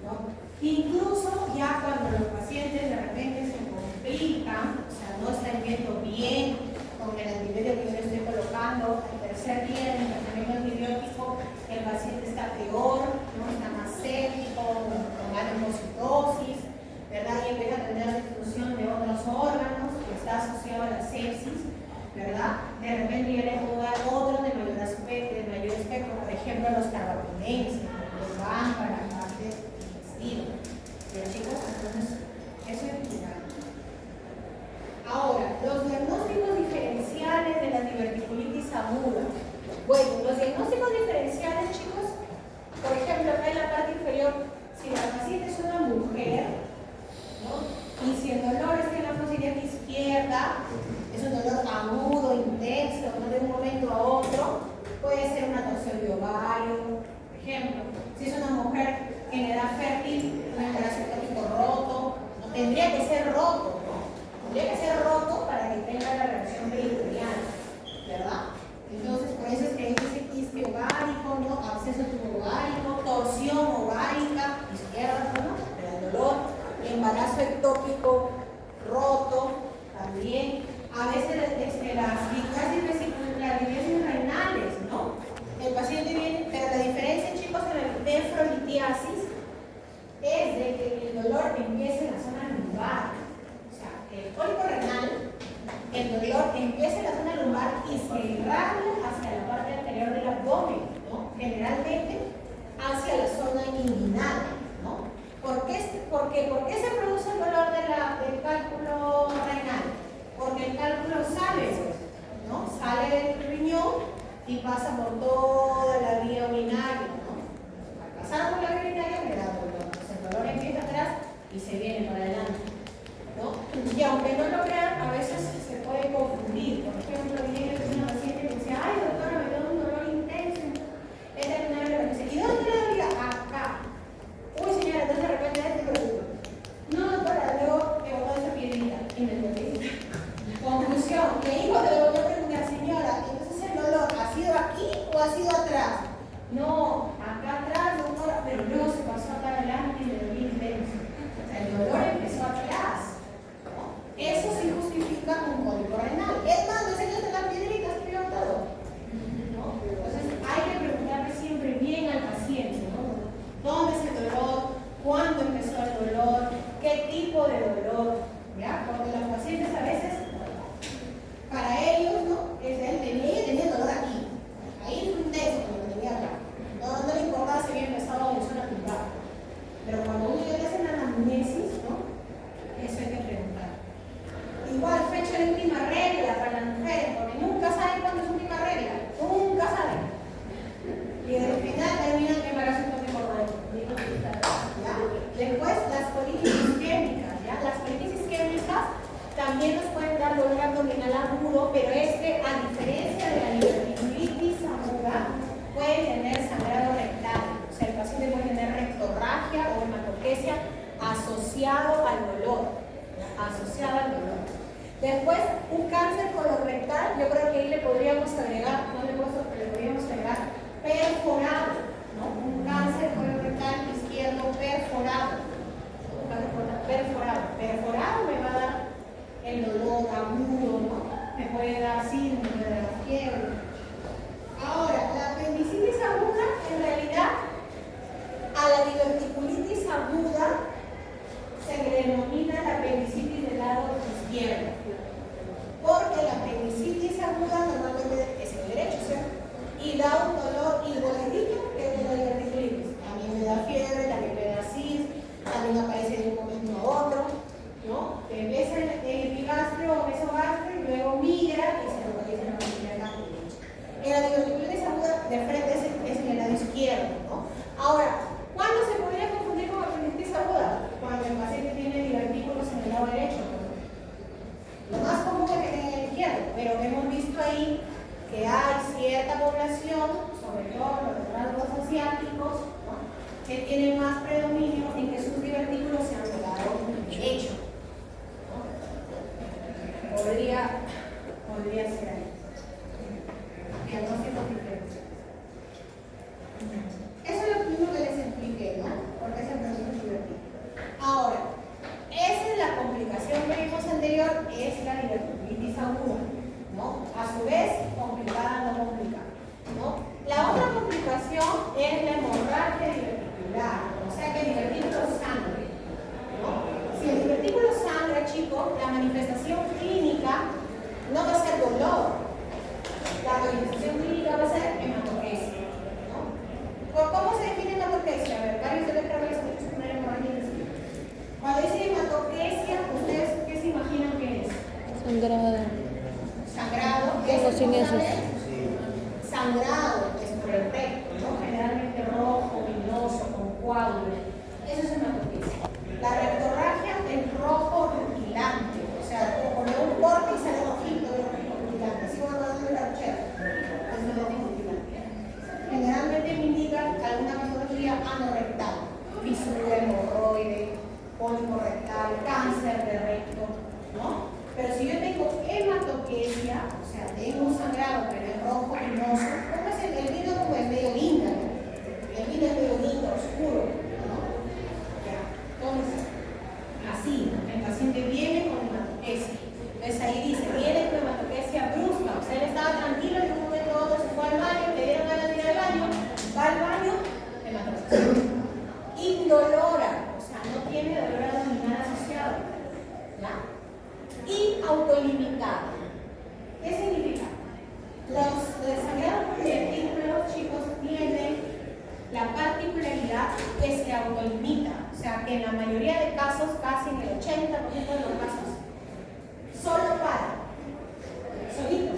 ¿no? Incluso ya cuando los pacientes de repente se complican, o sea, no están yendo bien con el antibiótico que yo le estoy colocando, el tercer día del tratamiento antibiótico, el paciente está peor, ¿no? Está más séptico, con anemocitosis, ¿verdad? Y empieza a tener disfunción de otros órganos que está asociado a la sepsis, ¿verdad? De repente yo le puedo dar otros de mayor espectro, por ejemplo, los carbapenems, los van para la parte digestiva. ¿Ya, chicos? Entonces, eso es importante. Ahora, los diagnósticos diferenciales de la diverticulitis aguda. Bueno, los diagnósticos diferenciales, chicos, por ejemplo, acá en la parte inferior, si la paciente es una mujer, ¿no? Y si el dolor está en la faucilía izquierda, es un dolor agudo, intenso, no de un momento a otro, puede ser una torsión de ovario, por ejemplo. Si es una mujer en edad fértil, un embarazo ectópico roto, no tendría que ser roto, ¿no? Tendría que ser roto para que tenga la reacción peritoneal, ¿verdad? Entonces, por eso es que hay ese quiste ovárico, ¿no? Absceso tubovárico, torsión ovárica, izquierda, ¿no? El dolor, embarazo ectópico roto, también. A veces las litiasis renales, ¿no? El paciente viene, pero la diferencia, chicos, en la nefrolitiasis es de que el dolor empieza en la zona lumbar. El cólico renal, el dolor empieza en la zona lumbar y se irradia hacia la parte anterior del abdomen, ¿no? Generalmente hacia la zona inguinal, ¿no? ¿Por qué se produce el dolor del cálculo renal? Porque el cálculo sale, ¿no? Sale del riñón y pasa por toda la vía urinaria, ¿no? Al pasar por la vía urinaria me da dolor. Entonces el dolor empieza atrás y se viene para adelante, ¿no? Y aunque no lo crean, a veces se puede confundir. Por ejemplo, viene una paciente que dice, ay doctora, me da un dolor intenso. Es terminal y dice, ¿y dónde le dolía? Acá. Uy señora, entonces de repente te preocupa. No doctora, luego te botó esa piedrita y me dolí. Conclusión, mi hijo te lo volvió a preguntar, señora, entonces el dolor o ha sido atrás. No, acá atrás, doctora, pero luego se pasó acá adelante y le dolía intenso. O sea, el dolor empezó atrás. ¿No? Eso sí justifica un cólico renal. Es más, no enseñaste las piedritas que he todo. ¿No? Entonces, hay que preguntarle siempre bien al paciente, ¿no? ¿Dónde es el dolor? ¿Cuándo empezó el dolor? ¿Qué tipo de dolor? ¿Ya? Porque los pacientes a veces, para ellos, ¿no? Tenía dolor aquí. Ahí fue intenso cuando lo tenía acá. No le importaba si había empezado a emoción a tumbar. Pero cuando uno ya le hace la anamnesis, ¿no? Eso hay que preguntar. Igual, fecha de última regla para las mujeres, porque nunca saben cuándo es su última regla. Nunca saben. Y al final terminan embarazo por ¿ya? Después, las colitis isquémicas. ¿Ya? Las colitis isquémicas también nos pueden dar dolor abdominal agudo, pero a diferencia de la diverticulitis aguda, puede tener sangrado rectal. O sea, el paciente puede tener rectorragia o hematoquesia asociado al dolor. Asociado al dolor. Después, un cáncer colorectal, yo creo que ahí le podríamos agregar, le podríamos agregar perforado, ¿no? Un cáncer colorectal izquierdo perforado. Un cáncer colorectal perforado me va a dar el dolor agudo, ¿no? Me puede dar síndrome, me puede dar fiebre. Ahora, la apendicitis aguda, en realidad, a la diverticulitis aguda se le denomina la apendicitis del lado izquierdo. Porque la apendicitis aguda normalmente es el derecho, ¿cierto? Y da un dolor igualitito que el de la diverticulitis. También me da fiebre, también me da cis, también aparece de un momento a otro, ¿no? Que empieza en el epigastrio o mesogastrio y luego migra y se localiza en la familia de la derecha. En la diverticulitis aguda de frente es en el lado izquierdo, ¿no? Ahora, ¿cuándo se podría confundir con apendicitis aguda? Cuando el paciente tiene divertículos en el lado derecho. Lo más común es que tenga el izquierdo, pero hemos visto ahí que hay cierta población, sobre todo los rasgos asiáticos, ¿no? Que tienen más predominio en que sus divertículos sean del lado derecho. ¿No? Podría ser ahí. Diagnóstico diferencial. Eso es lo primero que les expliqué, ¿no? Porque es el proceso divertido. Ahora, esa es la complicación que vimos anterior, es la diverticulitis aguda, ¿no? A su vez, complicada, no complicada, ¿no? La otra complicación es la hemorragia diverticular, o sea que el divertículo sangre, ¿no? Si el divertículo sangra, chicos, la manifestación clínica no va a ser dolor, la manifestación clínica va a ser hematoquesia, ¿no? ¿Cómo se define hematoquesia? A ver, varios de los que les han hecho una hemorragia. Cuando dice hematoquesia, ¿ustedes qué se imaginan que es? Sangrado. Sangrado, ¿qué es? Sangrado, es por el recto, ¿no? Generalmente rojo, vinoso, con coágulos. Eso es hematoquesia. La rectorragia es rojo rutilante, o sea, como poner un corte y sale rojito de rojo rutilante. Así como cuando es la ruchera. Es rojo rutilante. Generalmente me indican alguna patología anorrectal, fisura, hemorroide, cólico rectal, cáncer de recto, ¿no? Pero si yo tengo hematoquesia, o sea, tengo un sangrado, pero es rojo, vinoso, ¿cómo es el vino? Como es medio linda, ¿no? El vino es medio lindo, oscuro, ¿no? Ya. Entonces, así, el paciente viene con hematoquesia. Entonces ahí dice, viene con hematoquesia brusca, o sea, él estaba tranquilo y en un momento u otro se fue al baño, le dieron ganas de ir al baño, va al baño, hematoquesia. Indolora, o sea, no tiene dolor abdominal asociado, ¿ya? Y autolimitada. ¿Qué significa? Los sangrados por divertículos, chicos, tienen la particularidad que se autolimita, o sea, que en la mayoría de casos, casi en el 80% de los casos, solo para, solito.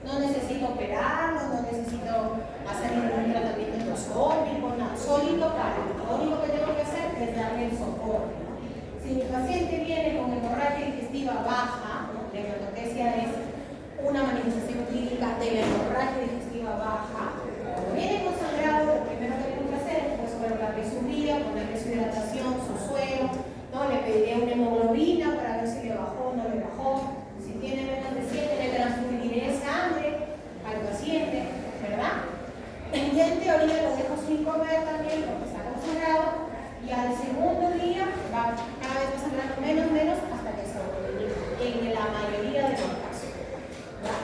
No necesito operarlo, no necesito hacer ningún tratamiento endoscópico, nada, solito para. Lo único que tengo que hacer es darle el soporte, ¿no? Si mi paciente viene con hemorragia digestiva baja, ¿no? La hematoquesia es una manifestación clínica de la hemorragia digestiva baja. Cuando viene con sangrado, lo primero que tengo que hacer es pues, colocarle su vía, ponerle su hidratación, su suero, ¿no? Le pediré una hemoglobina para ver si le bajó o no le bajó. Si tiene menos de 7, le transfundiré sangre al paciente, ¿verdad? en teoría lo dejo sin comer también porque está consagrado, y al segundo día va cada vez sangrando menos hasta que se elimina, en la mayoría de los casos. ¿Ya?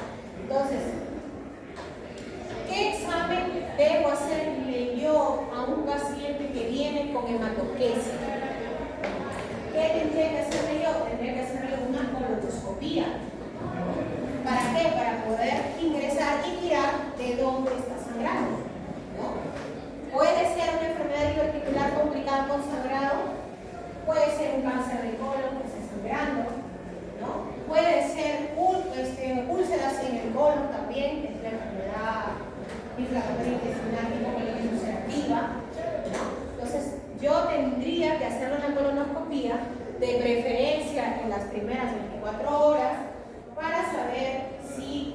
Entonces, ¿qué examen debo hacerle yo a un paciente que viene con hematoquesia? ¿Qué tendría que hacerle yo? Tendría que hacerle una colonoscopía. ¿Para qué? Para poder ingresar y mirar de dónde está sangrando, ¿no? Puede ser una enfermedad diverticular complicada con sangrado, puede ser un cáncer de colon que esté sangrando, ¿no? Puede ser úlceras en el colon también, que es la enfermedad inflamatoria intestinal tipo colitis ulcerativa, ¿no? Entonces, yo tendría que hacer una colonoscopía, de preferencia en las primeras 24 horas, para saber si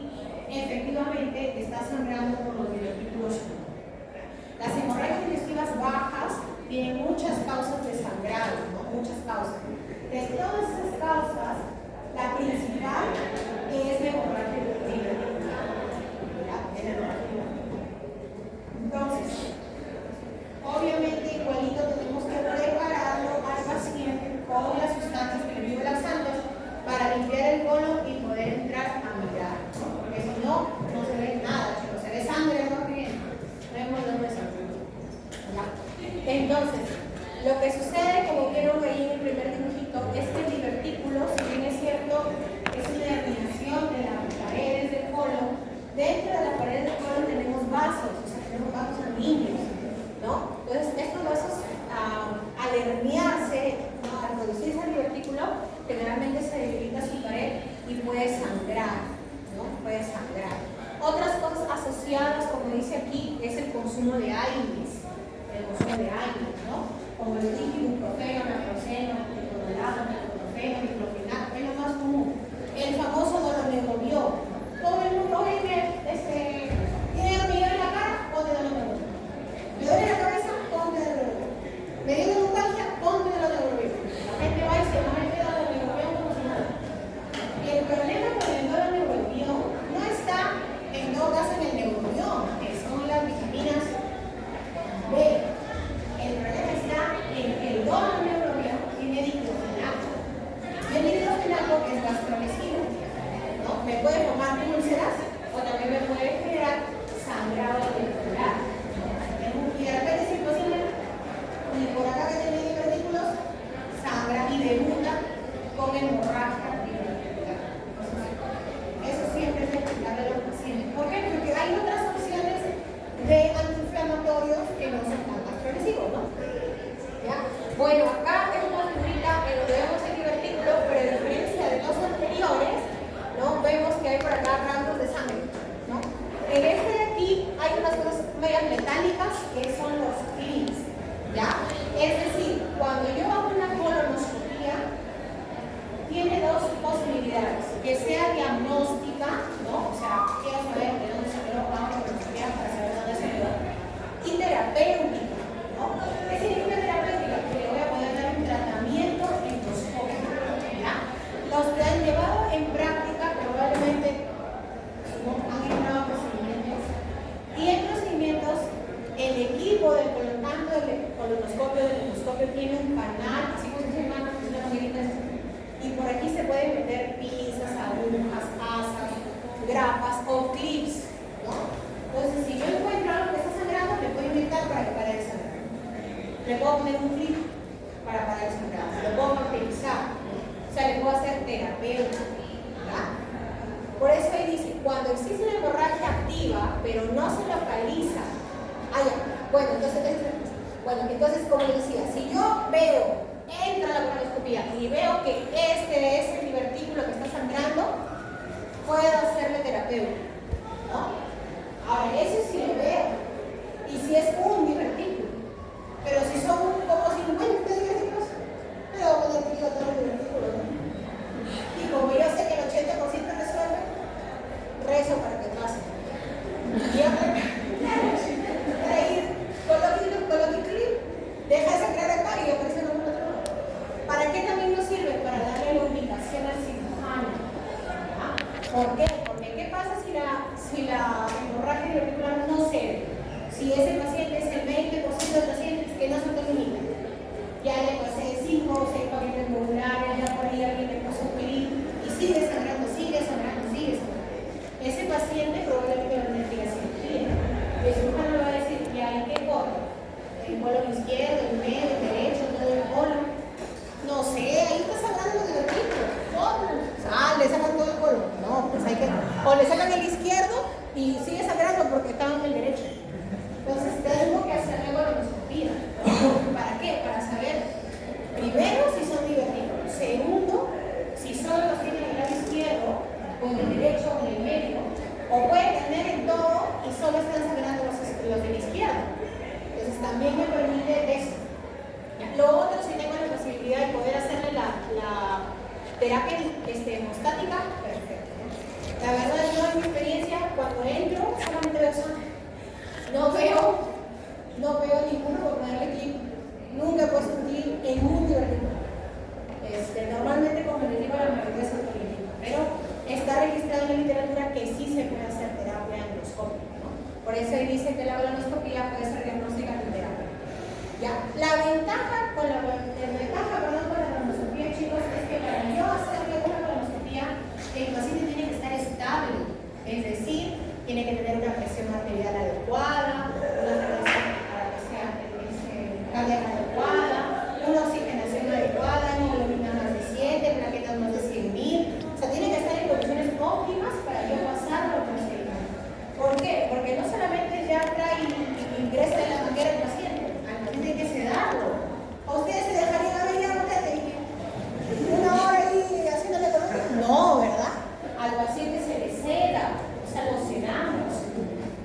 efectivamente está sangrando por los divertículos. Las hemorragias digestivas bajas tienen muchas causas de sangrado, ¿no? Muchas causas. De todas esas causas, la principal es la hemorragia digestiva. Entonces, obviamente igualito tenemos que prepararlo al paciente con las sustancias laxantes para limpiar el colon y poder entrar a mirar, ¿no? Porque si no, no se ve nada, chicos. Se ve sangre, no bien. No vemos dónde es sangre. Entonces, lo que sucede, como vieron ahí en el primer dibujito, es que el divertículo, si bien es cierto, es una herniación de las paredes del colon. Dentro de la pared del colon tenemos vasos, o sea, tenemos vasos sanguíneos, ¿no? Entonces, estos vasos, al herniarse, ¿no? Al producirse el divertículo, generalmente se debilita su pared y puede sangrar, ¿no? Puede sangrar. Otras cosas asociadas, como dice aquí, es el consumo de AINES, ¿no? Como les dije, ibuprofeno, naproxeno, ketorolato, ibuprofeno, diclofenac, es lo más común. El famoso doloneurobión. Todo el mundo, oye, tiene hormigueo en la cara, ponte doloneurobión. Me duele la cabeza, ponte doloneurobión. Me dio nostalgia, ponte doloneurobión. La gente va y se mete doloneurobión como si nada. Y el problema con el doloneurobión no está en todo caso en el neurobión, que son las vitaminas B. El problema está en que el doloneurobión tiene diclofenaco. Y el diclofenaco es gastrolesivo, ¿no? Me puede formar úlceras o también me puede generar sangrado articular. Y de repente situaciones, y por acá que tiene divertículos, sangra y debuta con hemorragia diverticular. Eso siempre es explicarle a los pacientes. ¿Por qué? Porque hay otras opciones de antiinflamatorios que no son tan agresivos, ¿no? ¿Ya? Bueno, acá es una figurita en donde vemos el divertículo, pero a diferencia de los anteriores, ¿no? Vemos que hay por acá rangos de sangre, ¿no? En este de aquí hay unas cosas medias metálicas que son los clips, ¿ya? Es decir, cuando yo hago una colonoscopía, tiene dos posibilidades: que sea diagnóstica, ¿no? O sea, quiero saber de dónde salió, hago colonoscopía para saber dónde salió, y terapéutica, ¿no? ¿Qué significa terapéutica? Que le voy a poder dar un tratamiento endoscópico, ¿ya? Los que han llevado en práctica probablemente han entrado procedimientos, y en procedimientos el equipo del tanto del colonoscopio del endoscopio tiene un canal, así como se llama, y por aquí se pueden meter pinzas, agujas, asas, grapas o clips, ¿no? Entonces, si yo encuentro algo que está sangrando, le puedo inyectar para que pare el sangrado. Le puedo poner un clip para parar el sangrado. Lo puedo martirizar, ¿no? O sea, le puedo hacer terapeuta, ¿verdad? Por eso ahí dice, cuando existe una hemorragia activa, pero no se localiza. Entonces, como les decía, si yo veo, entra la colonoscopía y veo que este es el divertículo que está sangrando, puedo hacerle terapeuta, ¿no? Ahora, eso sí lo veo. Y si es un divertículo. Pero si son como 50 divertículos, me voy a poner aquí otro divertículo, ¿no? Y como yo sé que el 80% resuelve, rezo para que pase. Y otra, para ir con el clip, deja de sangrar acá y aparece en otro lado. ¿Para qué también nos sirve? Para darle la ubicación al cirujano. ¿Ah? ¿Por qué? Porque ¿qué pasa si la hemorragia diverticular no cede? colon izquierdo, el medio, el derecho, todo el colon. No sé, ahí está sangrando los divertículos. Le sacan todo el colon. No, pues hay que. O le sacan el izquierdo y sigue sangrando porque estaba en el derecho. Entonces tengo que hacerle colonoscopía. ¿Para qué? Para saber, primero, si son divertículos. Segundo, si solo los tiene en el lado izquierdo, o en el derecho, o en el medio. O puede tener en todo y solo están sangrando los del izquierdo. Entonces también me permite eso. Lo otro, si tengo la posibilidad de poder hacerle la terapia hemostática, perfecto. La verdad, yo en mi experiencia, cuando entro, solamente veo sangre. No veo ninguno por darle clic. Nunca he puesto un clic en un divertículo. Normalmente, como les digo, la mayoría es autolítica, pero está registrado en la literatura que sí se puede hacer terapia endoscópica, ¿no? Por eso ahí dice que la colonoscopía puede ser diagnóstica de terapia. ¿Ya? La ventaja con la colonoscopía, chicos, es que para yo hacerle una colonoscopía, el paciente tiene que estar estable, es decir, tiene que tener una presión arterial adecuada, una presión cardíaca adecuada, una oxigenación adecuada, hemoglobina más de 7, plaquetas más de 100.000. O sea, tiene que estar en condiciones óptimas para yo pasar al procedimiento. ¿Por qué? Porque no solamente ya trae y ingresa en la manguera del paciente hay que sedarlo. ¿A ustedes se dejarían haber ya una hora ahí haciéndole colonoscopia? No, ¿verdad? Al paciente se le seda, o sea, lo sedamos.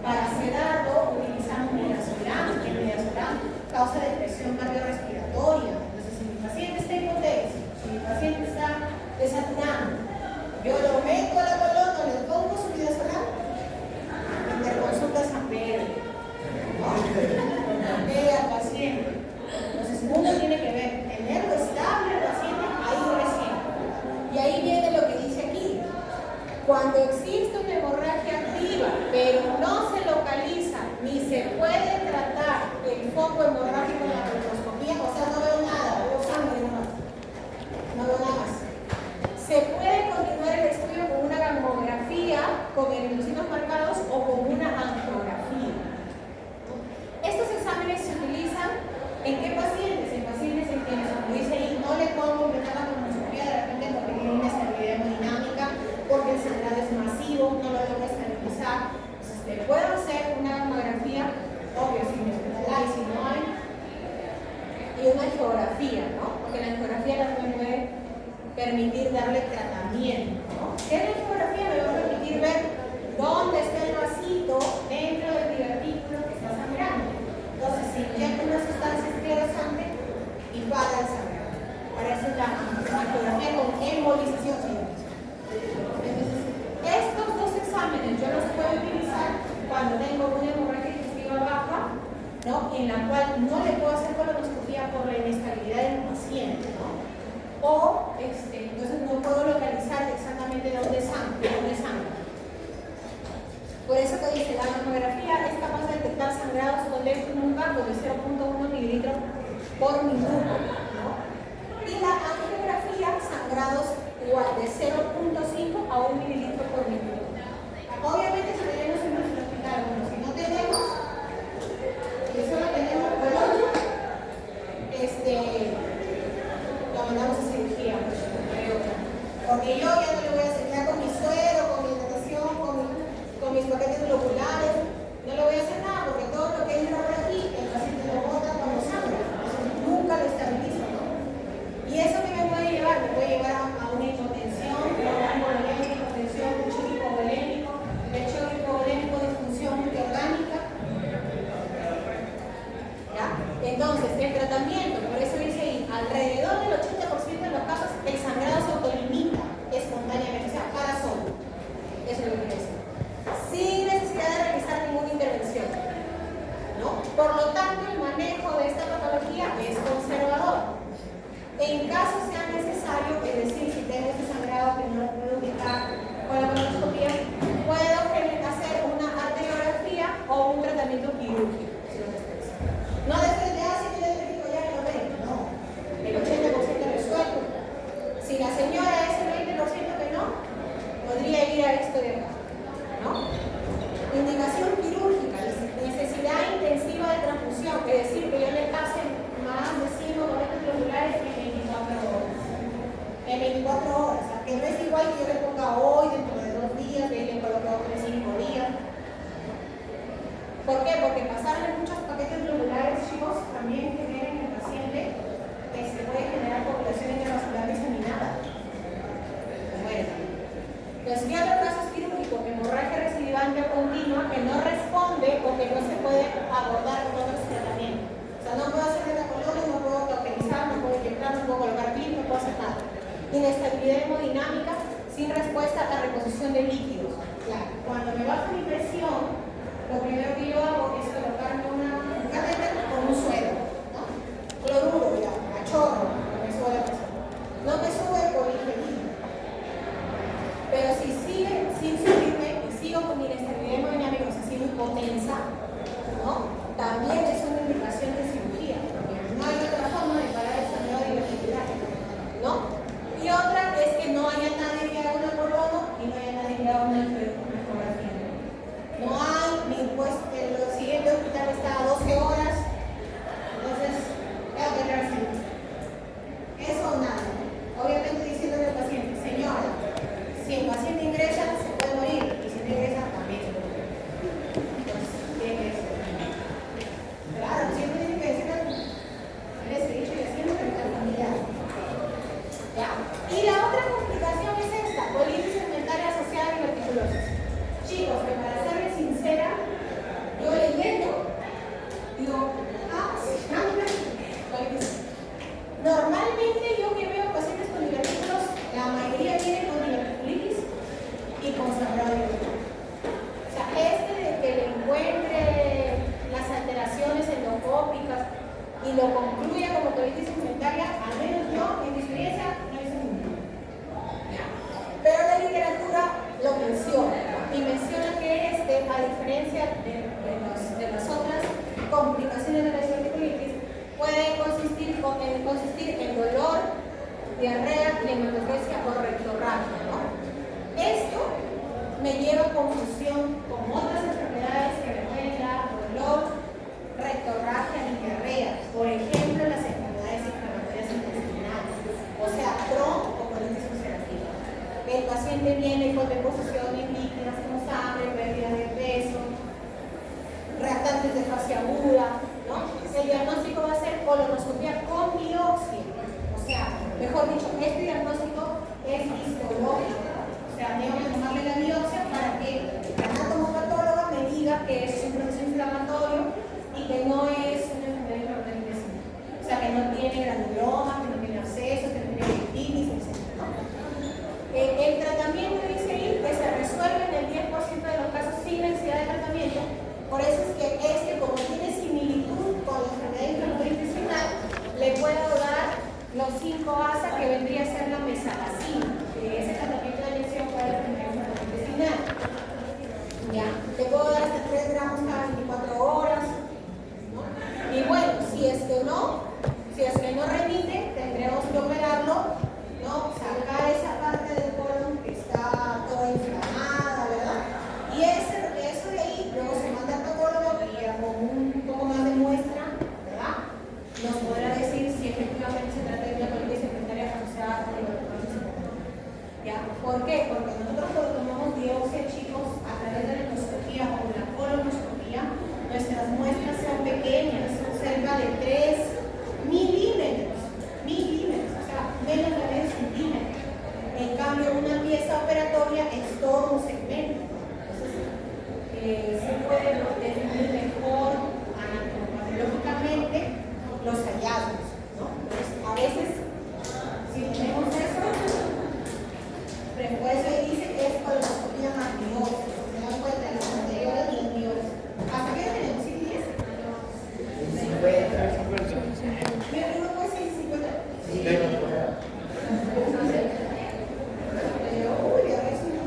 Para sedarlo utilizamos midazolam, que el midazolam causa depresión cardiorrespiratoria. Entonces, si mi paciente está hipotenso, si mi paciente está desaturado, yo lo meto a la columna, le pongo su midazolam, interconsulta San Pedro. Al paciente. Entonces, uno tiene que ver, tenerlo estable el paciente ahí recién. Y ahí viene lo que dice aquí. Cuando existe una hemorragia activa, pero no se localiza ni se puede tratar el foco hemorrágico en la colonoscopía, o sea, no veo nada, veo sangre nomás. No veo nada más. Se puede continuar el estudio con una gamografía, con eritrocitos marcados o con una angiografía. Estos exámenes se utilizan ¿en qué pacientes? En pacientes en quienes, como dice ahí, no le puedo completar la colonoscopia de repente porque tiene una estabilidad hemodinámica, porque el sangrado es masivo, no lo logro estabilizar. Entonces, le puedo hacer una mamografía, obvio, si me hay, si no hay, y una geografía, ¿no? Porque la geografía la puede permitir darle tratamiento, ¿no? ¿Qué es la geografía? Me va a permitir ver dónde está el vasito dentro del divertículo que está sangrando. Entonces, se inyecta una sustancia esclerosante y para el sangrado. Para eso es la geografía con embolización, señores. Entonces, estos dos exámenes yo los puedo utilizar cuando tengo una hemorragia digestiva baja, ¿no? En la cual no le puedo hacer colonoscopía por la inestabilidad del paciente, ¿no? O, entonces no puedo localizar exactamente dónde sangra. Por eso que dice, la mamografía es capaz de detectar sangrados con un rango de 0.1 mililitros por minuto, ¿no? Y la angiografía, sangrados igual de 0.5 a 1 mililitro por minuto. Obviamente si tenemos en nuestro hospital, bueno, si no tenemos, y solo tenemos colon, lo mandamos a cirugía, porque yo ya no le voy a hacer nada con mi suero, con mi hidratación, con mis paquetes globulares, no le voy a hacer nada porque todo lo que entra por aquí, el paciente lo bota cuando sangra, nunca lo estabiliza, ¿no? Y eso que me puede llevar a una hipotensión, una hipotensión, un choque hipovolémico, el choque hipovolémico, disfunción multiorgánica. ¿Ya? Entonces, el tratamiento, por eso dice ahí, alrededor del 80% de los casos, el sangrado se autolimita espontáneamente, o sea, para solo. Eso es lo que quiere decir. Sin necesidad de realizar ninguna intervención, ¿no? Por lo tanto, el manejo de esta patología es conservador. En caso sea necesario, es decir, si tengo este sangrado que no lo puedo ubicar con la colonoscopía, puedo hacer una arteriografía o un tratamiento quirúrgico, si lo que estoy diciendo. No después de así que yo le digo ya que lo ven, no. El 80% resuelto. Si la señora es el 20% que no, podría ir a esto de acá, ¿no? Indicación quirúrgica, necesidad intensiva de transfusión, es decir, que yo le paso paquetes globulares, chicos, también generan en el paciente, se puede generar coagulación intravascular diseminada. Bueno, pues ¿qué otro caso es quirúrgico? Hemorragia recidivante continua que no responde o que no se puede abordar con otros tratamientos. O sea, no puedo hacer metacolones, no puedo cauterizar, no puedo inyectar, no puedo colocar PIN, no puedo hacer nada. Inestabilidad hemodinámica sin respuesta a reposición de líquidos. Claro, cuando me baja mi presión, lo primero que yo hago es colocarme un catéter con un suero, ¿no? Cloruro, ya, a chorro, me sube la presión. No me sube el poligenil. Pero si sigue sin subirme y sigo con mi inestabilidad hemodinámica, o sea, sigo hipotensa, ¿no? También es una indicación de cirugía, porque no hay otra forma de parar esa nueva diversidad, ¿no? Y otra es que no haya nadie que haga una colono y no haya nadie que haga una ecografía. No hay, ni pues el siguiente hospital está a 12 horas, entonces tengo que traer cirugía. Eso o nada. Obviamente diciéndole al paciente, señora, si el paciente ingresa, se puede morir, y si no ingresa, también se puede morir. Entonces, tiene que ser. Claro, siempre tiene que decir algo. Les he dicho y haciendo que está familiar. ¿Ya? Y la otra complicación es esta, colitis segmentaria asociada a diverticulosis. Chicos, que para serles sincera, yo leyendo, digo, sí, colitis. Normalmente yo que veo pacientes con divertículos, la mayoría vienen con diverticulitis y con sangrado diverticular. O sea, de que le encuentre las alteraciones endocópicas y lo concluya como colitis segmentaria, al menos yo, en mi experiencia, no es ninguno. Pero la literatura lo menciona, ¿no? Y menciona que a diferencia de las otras complicaciones de la diverticulitis, puede consistir en dolor, diarrea, hematopesia o rectorragia, ¿no? Esto me lleva a confusión con otras enfermedades que me pueden dar dolor, rectorragia y diarrea. Por ejemplo, las enfermedades inflamatorias intestinales, o sea, Crohn o colitis ulcerativa. El paciente viene con deposiciones líquidas como sangre, pérdida de peso, reactantes de fase aguda, ¿no? El diagnóstico va a ser colonoscopia con biopsia. O sea, mejor dicho, este diagnóstico es histológico. O sea, tengo que tomarle la biopsia para que la anatomopatóloga me diga que es un proceso inflamatorio y que no es una enfermedad del intestino. O sea, que no tiene granulomas, que no tiene abscesos, que no tiene lectitis, etc. ¿no? El tratamiento dice ahí que se resuelve en el 10% de los casos sin necesidad de tratamiento. Por eso es que como tiene similitud con la enfermedad inflamatoria intestinal, le puedo dar los 5 ASA que vendría a ser la mesalazina, que es el tratamiento de inyección para la enfermedad inflamatoria intestinal. Ya, te puedo dar hasta 3 gramos cada 24 horas. ¿No? Y bueno, si es que no remite, tendremos que operarlo, ¿no? Sacar esa parte del colon que está toda inflamada, ¿verdad? Y eso de ahí luego se manda al patólogo y con un poco más de muestra, ¿verdad? Nos podrá decir si efectivamente se trata de una colitis segmentaria asociada con tuberculosis. ¿Ya? ¿Por qué? Porque nosotros cuando tomamos biopsia, chicos, a través de la endoscopía o la colonoscopía, nuestras muestras son pequeñas, son cerca de 3 milímetros, o sea, menos de medio centímetro. En cambio, una pieza operatoria es todo un segmento. Entonces, se puede definir mejor anatomopatológicamente los hallazgos, ¿no? Entonces, a veces, si tenemos eso, por eso dice que es colonoscopia más biopsia. Se dan cuenta de los anteriores y los biopsias. ¿Hasta qué tenemos? ¿Sí, 10? 50. Mira, uno puede ser 50. Sí. Uy, a ver si no.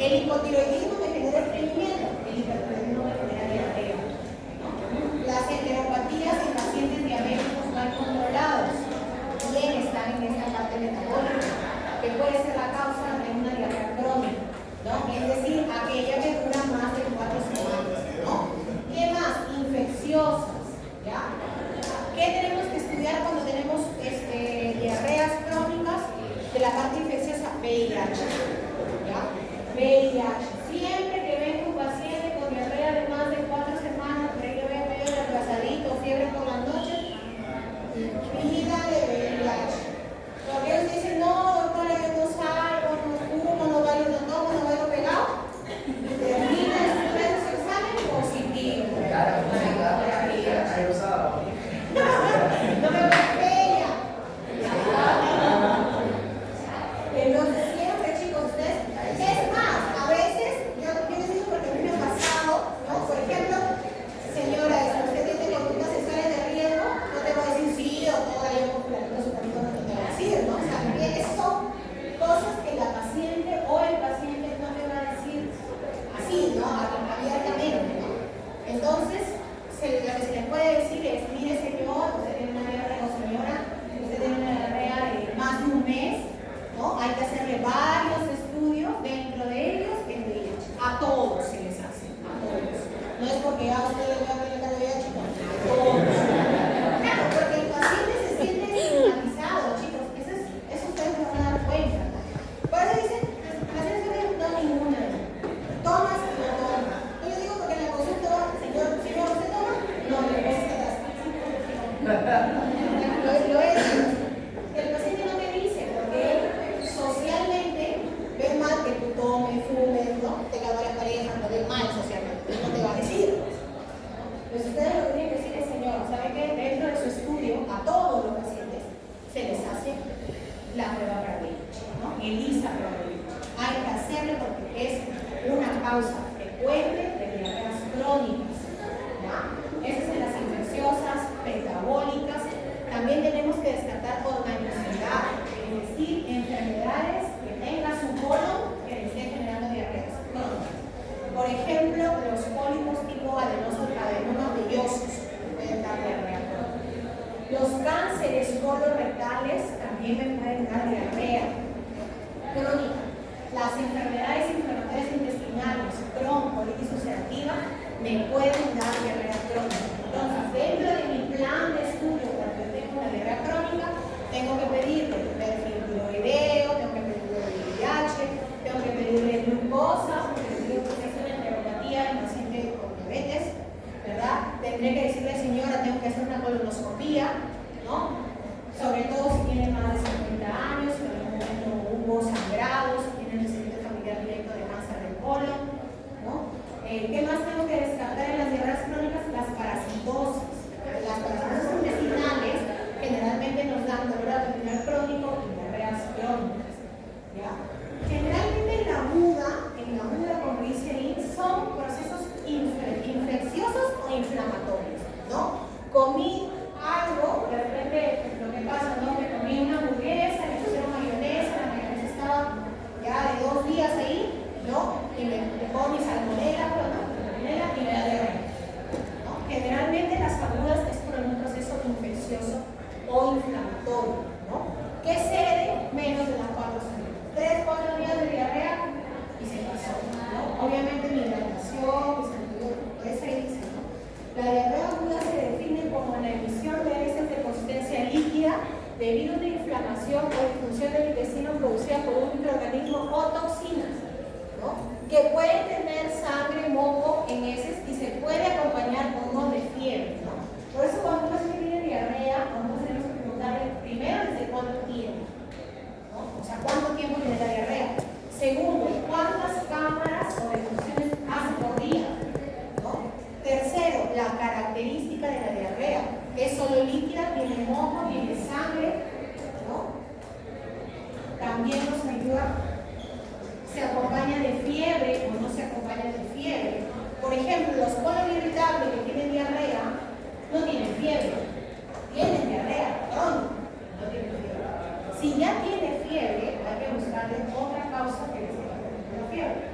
El hipotiroidismo me genera estreñimiento, el hipertiroidismo me genera diarrea, ¿no? Las enteropatías en pacientes diabéticos mal controlados también están en esta parte metabólica, que puede ser la causa de una diarrea crónica, ¿no? Es decir, aquella que dura más de 4 semanas, ¿no? ¿Qué más? Infecciosas, ¿ya? ¿Qué tenemos que estudiar cuando tenemos diarreas crónicas? De la parte infecciosa, VIH, ¿ya? VIH. Siempre que venga un paciente con diarrea de más de 4 semanas, por ahí lo veo medio retrasadito, fiebre por la noche, vigílale VIH. Porque ellos dicen, no, doctora, yo no salgo, no fumo, no bailo, no tomo, no bailo pegado. Termina su examen positivo. No me voy bella. Entonces, siempre, chicos, ustedes. Es más, a veces, yo les digo porque a mí me ha pasado, ¿no? Por ejemplo, señora, usted tiene conductas sexuales de riesgo, no te voy a decir sí, doctora, yo con fulanito, su camino no te voy a decir, ¿no? O sea, también son cosas que la paciente o el paciente no te va a decir así, ¿no? Abiertamente, ¿no? Entonces, lo que se le puede decir es, mire señor, usted tiene una diarrea, o señora, usted tiene una diarrea de más de un mes, ¿no? Hay que hacerle varios estudios, dentro de ellos el VIH. A todos se les hace, a todos. No es porque a usted le voy a aplicar el VIH, no, a todos. Claro, porque el paciente se siente estigmatizado, chicos, eso ustedes se van a dar cuenta, ¿no? Por eso dicen, las pacientes no ninguna. Tomas y no tomas. Yo le digo porque en la consulta, señor, ¿usted toma? No, le voy a estar lo es. El paciente no te dice, porque él socialmente ve mal que tú tomes, fumes, ¿no? Tengas varias parejas, no ve mal socialmente. Él no te va a decir. Pues ustedes lo que tienen que decir es, señor, ¿sabe qué? Dentro de su estudio, a todos los pacientes se les hace la prueba para VIH, ¿no? ELISA para VIH. Hay que hacerlo porque es una causa frecuente de diarreas crónicas, ¿ya? Esas son las infecciosas, metabólicas. También tenemos que descartar organicidad, es decir, enfermedades que tengan su colon que le estén generando diarreas crónicas. Por ejemplo, los pólipos tipo adenosos adenoma vellosos pueden dar diarrea crónica. Los cánceres colorectales también me pueden dar diarrea crónica. Las enfermedades inflamatorias intestinales, Crohn, colitis ulcerativa, me pueden dar diarrea crónica. Entonces, dentro de mi plan de estudio, cuando yo tengo una diarrea crónica, tengo que pedirle perfil tiroideo, tengo que pedirle VIH, tengo que pedirle glucosa, porque les digo que es una enteropatía en paciente con diabetes, ¿verdad? Tendré que decirle, señora, tengo que hacer una colonoscopía, ¿no? Sobre todo si tiene más de 50 años, si en algún momento hubo sangrado, si tiene antecedente familiar directo de cáncer del colon, ¿no? ¿Qué más tengo que descartar en las diarreas crónicas? Las parasitosis. Las parasitosis intestinales generalmente nos dan dolor abdominal crónico y diarreas crónicas, ¿ya? Generalmente en la muda, como dice ahí, son procesos infecciosos o inflamatorios, ¿no? Comí algo, de repente lo que pasa, ¿no? Me comí una hamburguesa, le pusieron mayonesa, la mayonesa estaba ya de 2 días ahí, ¿no? Y me pongo mi salmonela, y me da diarrea, ¿no? Generalmente las agudas es por un proceso infeccioso o inflamatorio, ¿no? Que cede menos de las 4 semanas. 3-4 días de diarrea y se pasó, ¿no? Obviamente mi hidratación, mis antibióticos, esa dice, ¿no? La diarrea aguda se define como la emisión de heces de consistencia líquida debido a una inflamación o disfunción del intestino producida por un microorganismo o toxinas, ¿no? Que pueden tener sangre, moco en heces y se puede acompañar con unos de fiebre, ¿no? Por eso cuando un paciente tiene diarrea, nosotros tenemos que preguntarle primero desde cuánto tiempo, ¿no? O sea, cuánto tiempo tiene la diarrea. Segundo, cuántas cámaras o defunciones hace por día, ¿no? Tercero, la característica de la diarrea. ¿Es solo líquida? ¿Tiene moco? ¿Tiene sangre? ¿No? También nos ayuda. ¿Se acompaña de fiebre o no se acompaña de fiebre? Por ejemplo, los colon irritables que tienen diarrea no tienen fiebre. Tienen diarrea crónica, no tienen fiebre. Si ya tiene fiebre, hay que buscarle otra causa que les dé la fiebre.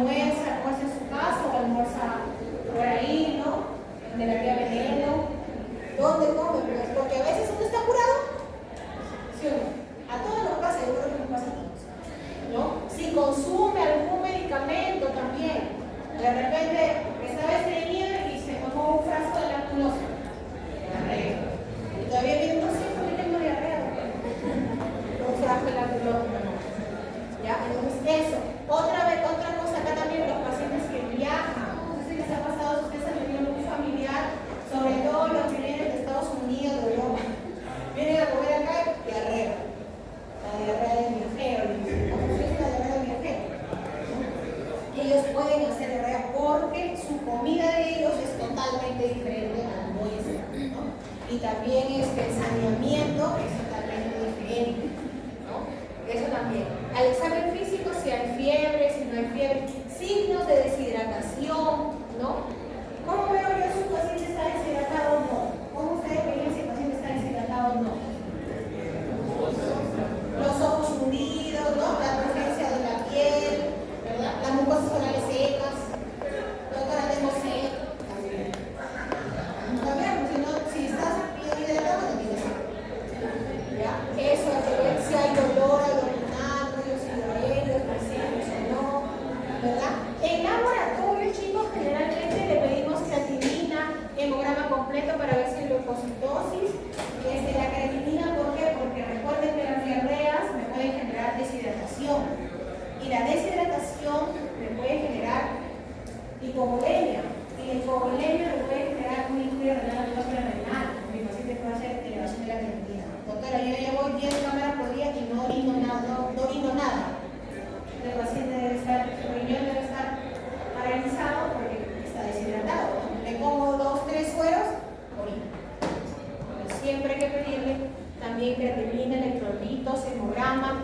almuerza en su casa o almuerza por ahí, ¿no? Donde la tía Veneno. ¿Dónde come? Porque a veces uno está curado. ¿Sí o no? A todos nos pasa, yo creo que nos pasa a todos, ¿no? Si consume algún medicamento también, de repente estaba estreñido y se tomó un frasco de lactulosa, diarrea. Y todavía viene un paciente que tengo diarrea, un frasco de lactulosa. ¿Ya? Entonces eso. Otra cosa acá también, los pacientes que viajan. No sé si les ha pasado, si ustedes han tenido un familiar, sobre todo los que vienen de Estados Unidos, de Europa. Vienen a comer acá, diarrea. La diarrea del viajero. ¿Cómo se dice la diarrea del viajero? Ellos pueden hacer diarrea porque su comida de ellos es totalmente diferente a la nuestra, ¿no? Y también el saneamiento es totalmente diferente, ¿no? Eso también. Al examen físico, si hay fiebre, si no hay fiebre, signos de deshidratación, ¿no? ¿Cómo veo yo si un paciente está deshidratado o no? ¿Cómo ustedes ven si el paciente está deshidratado o no? Los ojos hundidos, ¿no? La turgencia de la piel, ¿verdad? Las mucosas orales secas. Doctora, tengo sed. También, si estás deshidratado, no tienes sed. ¿Ya? Eso hay que ver si hay dolor abdominal, ruidos hidroaéreos, pacientes o no, ¿verdad? En laboratorio, chicos, generalmente le pedimos creatinina, hemograma completo para ver si hay leucocitosis. La creatinina, ¿por qué? Porque recuerden que las diarreas me pueden generar deshidratación. Y la deshidratación me puede generar hipovolemia. Y la hipovolemia me puede generar un injuria renal renal. Mi paciente puede hacer elevación de la creatinina. Doctora, yo ya voy 10 cámaras por día y no orino nada. El paciente debe estar, su riñón debe estar paralizado porque está deshidratado, ¿no? Le pongo 2-3 sueros, orina. Siempre hay que pedirle también creatinina, electrolitos, hemograma,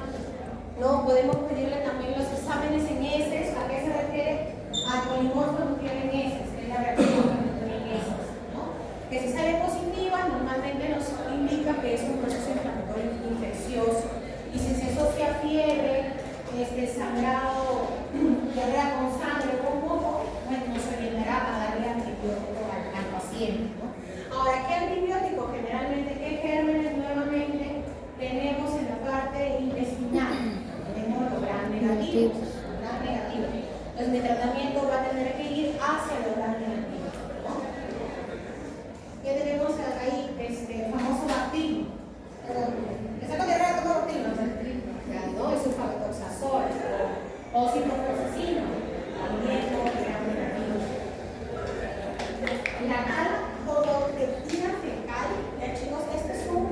¿no? Podemos pedirle también los exámenes en heces. ¿A qué se refiere? Al polimorfo nuclear en heces, que es la reacción en heces, ¿no? Que si sale positiva, normalmente nos indica que es un proceso inflamatorio infeccioso. Y si se asocia a fiebre, sangrado, diarrea con sangre, con moco, bueno, nos orientará a darle antibiótico al paciente, ¿no? Ahora, ¿qué antibiótico? Generalmente, ¿qué gérmenes nuevamente tenemos en la parte intestinal? Tenemos los gram negativos. Entonces, mi tratamiento va a tener que ir hacia los gram negativos, ¿no? ¿Qué tenemos ahí? El famoso bactino. ¿Está con diarrea de bactino? ¿No? Es un sulfatoxazol o ciprofloxacino, también con gram negativo. La calprotectina fecal, chicos, este es un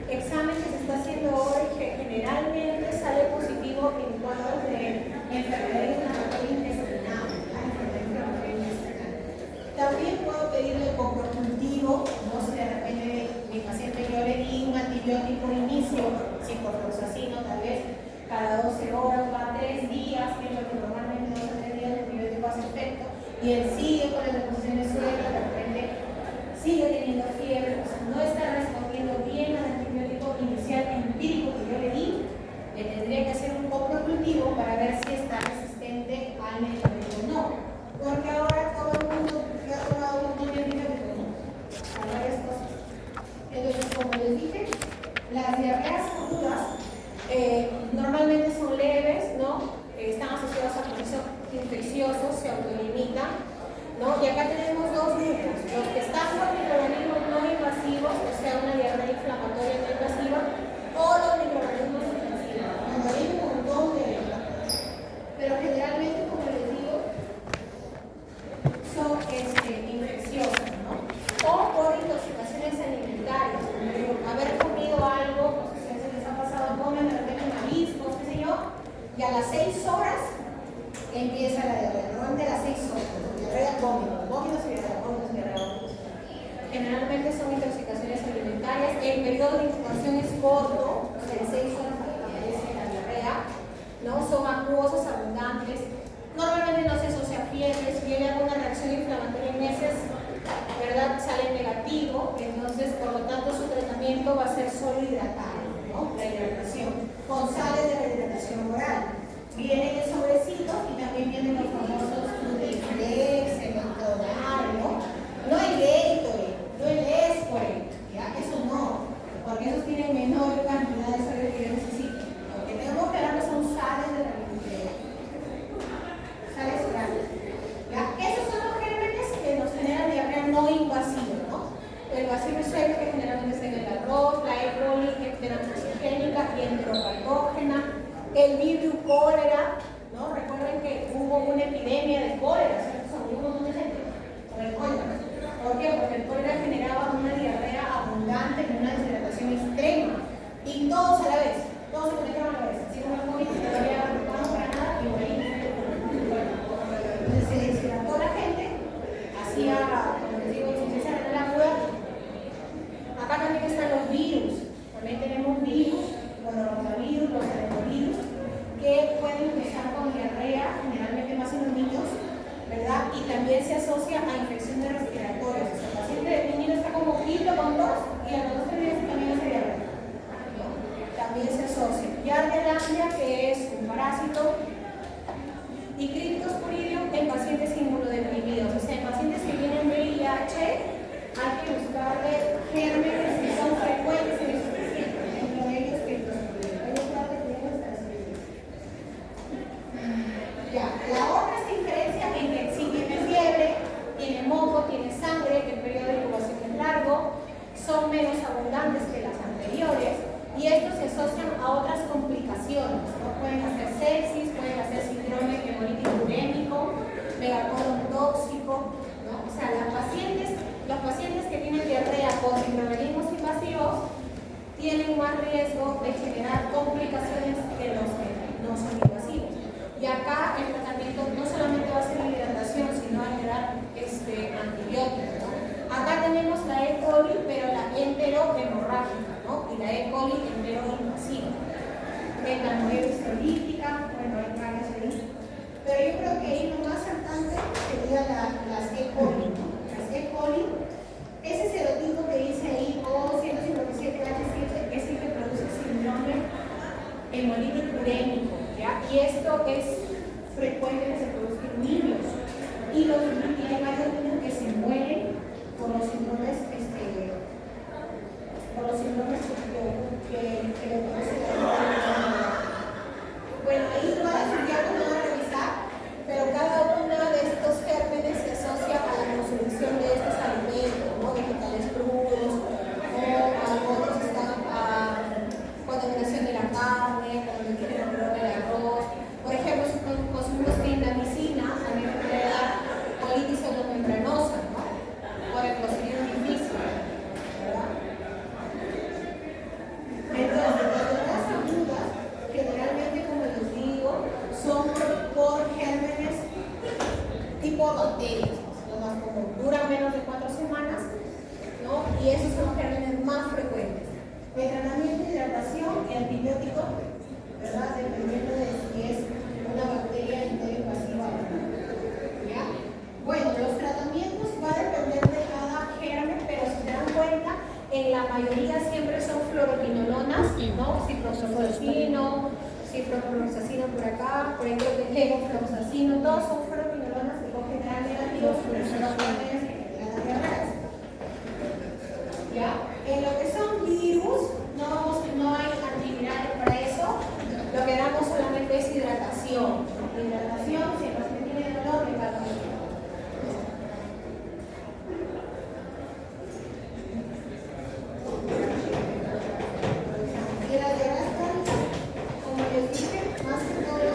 examen que se está haciendo hoy que generalmente sale positivo en cuadros de enfermedad inflamatoria intestinal. También puedo pedirle coprocultivo, no sé, de repente mi paciente yo le di un antibiótico inicio, ciprofloxacino tal vez, cada 12 horas, va 3 días, que es lo que normalmente 2 a 3 días el antibiótico hace efecto, y él sigue con las deposiciones sueltas, de repente sigue teniendo fiebre, o sea, no está respondiendo bien al antibiótico inicial empírico que yo le di, le tendría que hacer un coprocultivo para ver si está resistente al medicamento o no. Porque ahora todo el mundo que ha tomado un montón de antibióticos, ¿no? Hay varias cosas. Entonces, como les dije, las diarreas agudas normalmente son leves, ¿no? Están asociadas a procesos infecciosos, se autolimitan, ¿no? Y acá tenemos dos grupos, los que están con microorganismos no invasivos, o sea, una diarrea inflamatoria no invasiva, o los microorganismos invasivos. Cuando hay un montón de ellos, pero generalmente, como les digo, son infecciosas, ¿no? O por intoxicaciones alimentarias, como haber comido algo, no sé si les ha pasado, comen de repente mariscos, qué sé yo, y a las 6 horas empieza la diarrea, normalmente a las 6 horas, diarrea, vómitos y diarrea. Generalmente son intoxicaciones alimentarias, el periodo de incubación es corto, o sea, 6 horas para que aparece la diarrea, ¿no? Son acuosas abundantes, normalmente no se asocia a fiebres, viene alguna reacción inflamatoria en heces, ¿verdad? Sale negativo, entonces por lo tanto su tratamiento va a ser solo hidratado, ¿no? La hidratación, con sales de rehidratación oral. Vienen en sobrecitos y también vienen los famosos no invasivo, ¿no? El bacilo suelo, que generalmente está en el arroz, la E. coli, enterotoxigénica y enteropatógena, el virus cólera, ¿no? Recuerden que hubo una epidemia de cólera, ¿cierto? Hubo un montón de gente con el cólera. ¿Por qué? Porque el cólera generaba una diarrea abundante y una deshidratación extrema. Y todos a la vez, todos se conectaban a la vez. Así como el COVID, que no había preocupado para nada, y bueno, entonces se deshidrató la gente, hacía, como les digo, insuficiencia renal aguda. Acá también están los virus. También tenemos virus, los rotavirus, los adenovirus, que pueden empezar con diarrea, generalmente más en los niños, ¿verdad? Y también se asocia a infecciones respiratorias. O sea, el paciente de niño está como quinto con tos y a los 2 días también hace diarrea. ¿No? También se asocia. Yardia, que es un parásito, y criptosporidium en pacientes inmunodeprimidos. O sea, en pacientes que tienen VIH, hay que buscarle gérmenes que son frecuentes en esos pacientes. Entre ellos, criptosporidium. Hay que buscarle gérmenes para esas. Ya, la otra es diferencia en que sí tiene fiebre, tiene moco, tiene sangre, el periodo de incubación es largo, son menos abundantes que las anteriores y estos se asocian a otras complicaciones, ¿no? Pueden hacer sepsis, pueden hacer síndrome hemolítico urémico, megacolon tóxico, ¿no? O sea, los pacientes que tienen diarrea por microorganismos invasivos tienen más riesgo de generar complicaciones que los que no son invasivos. Y acá el tratamiento no solamente va a ser la hidratación, sino va a generar antibióticos, ¿no? Acá tenemos la E. coli, pero la enterohemorrágica, ¿no? Y la E. coli enteroinvasiva. Metanovirus lítica, bueno, hay varias ahí. Pero yo creo que ahí lo más saltante sería las E. coli, ¿no? Las E. coli, ese serotipo que dice ahí, O157H7, es el que produce síndrome hemolítico urémico, ¿ya? Y esto es frecuente que se produzca en niños. Y hay varios niños que se mueren por los síndromes, que le producen la. Bueno, ahí no va a estudiar cómo van a revisar, pero cada uno de estos gérmenes se asocia a la consumición de estos alimentos, ¿no? Vegetales crudos, o algunos están a contaminación de la carne, cuando le quieren el arroz. Por ejemplo, si consumimos clindamicina, también puede dar colitis pseudomembranosa, ¿no? Por el Clostridium difficile, ¿verdad? Entonces, las ayudas, generalmente, como les digo, son por gérmenes tipo bacterias, los más comunes. Duran menos de 4 semanas, ¿no? Y esos son los gérmenes más frecuentes. El tratamiento de hidratación y antibiótico, ¿verdad? Dependiendo de si es una bacteria enteroinvasiva o no. ¿Ya? Bueno, los tratamientos va a depender de cada germen, pero si se dan cuenta, en la mayoría siempre son fluoroquinolonas, ¿no? Ciprofloxacino, ciprofloxacino por acá, por ejemplo, levofloxacino, todos son fluoroquinolonas que cogen gran negativos, pero son las diarreas. ¿Ya? En lo que son virus, no hay antivirales para eso, lo que damos solamente es hidratación. Hidratación, si el paciente tiene dolor, le va a dar. Y las diarreas crónicas, como les dije, más que todo,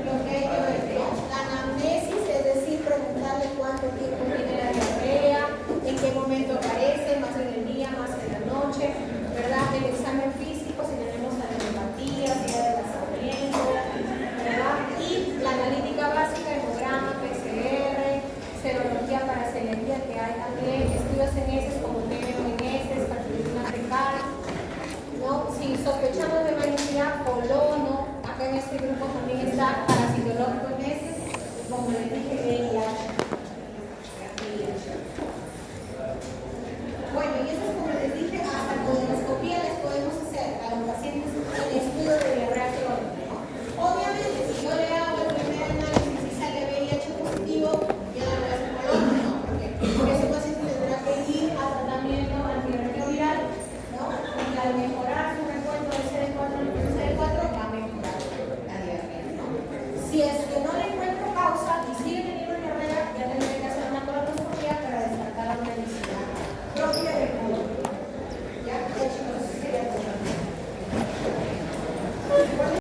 lo que hay que ver, ¿no? La anamnesis, es decir, preguntarle cuánto tiempo tiene la diarrea, en qué momento aparece, más en el día, más en la noche, ¿verdad? El examen físico, si tenemos adenopatía, si hay desplazamiento, ¿verdad? Y la analítica básica, hemograma, PCR, serología para celiaquía, que hay también estudios en heces como TMS, cartulina fecal, ¿no? Si sospechamos de malignidad, colono, acá en este grupo también está parasitológico en heces, como les dije, VIH. Bueno, y eso es como les dije, hasta colonoscopía les podemos hacer a los pacientes el estudio de diarrea crónica, ¿no? Obviamente, si yo le hago el primer análisis y sale VIH positivo, yo no le voy a hacer colono, ¿no? Porque ese paciente tendrá que ir a tratamiento antirretroviral, ¿no? Y al mejorar su recuento de CD4 va a mejorar la diarrea, ¿no? Si es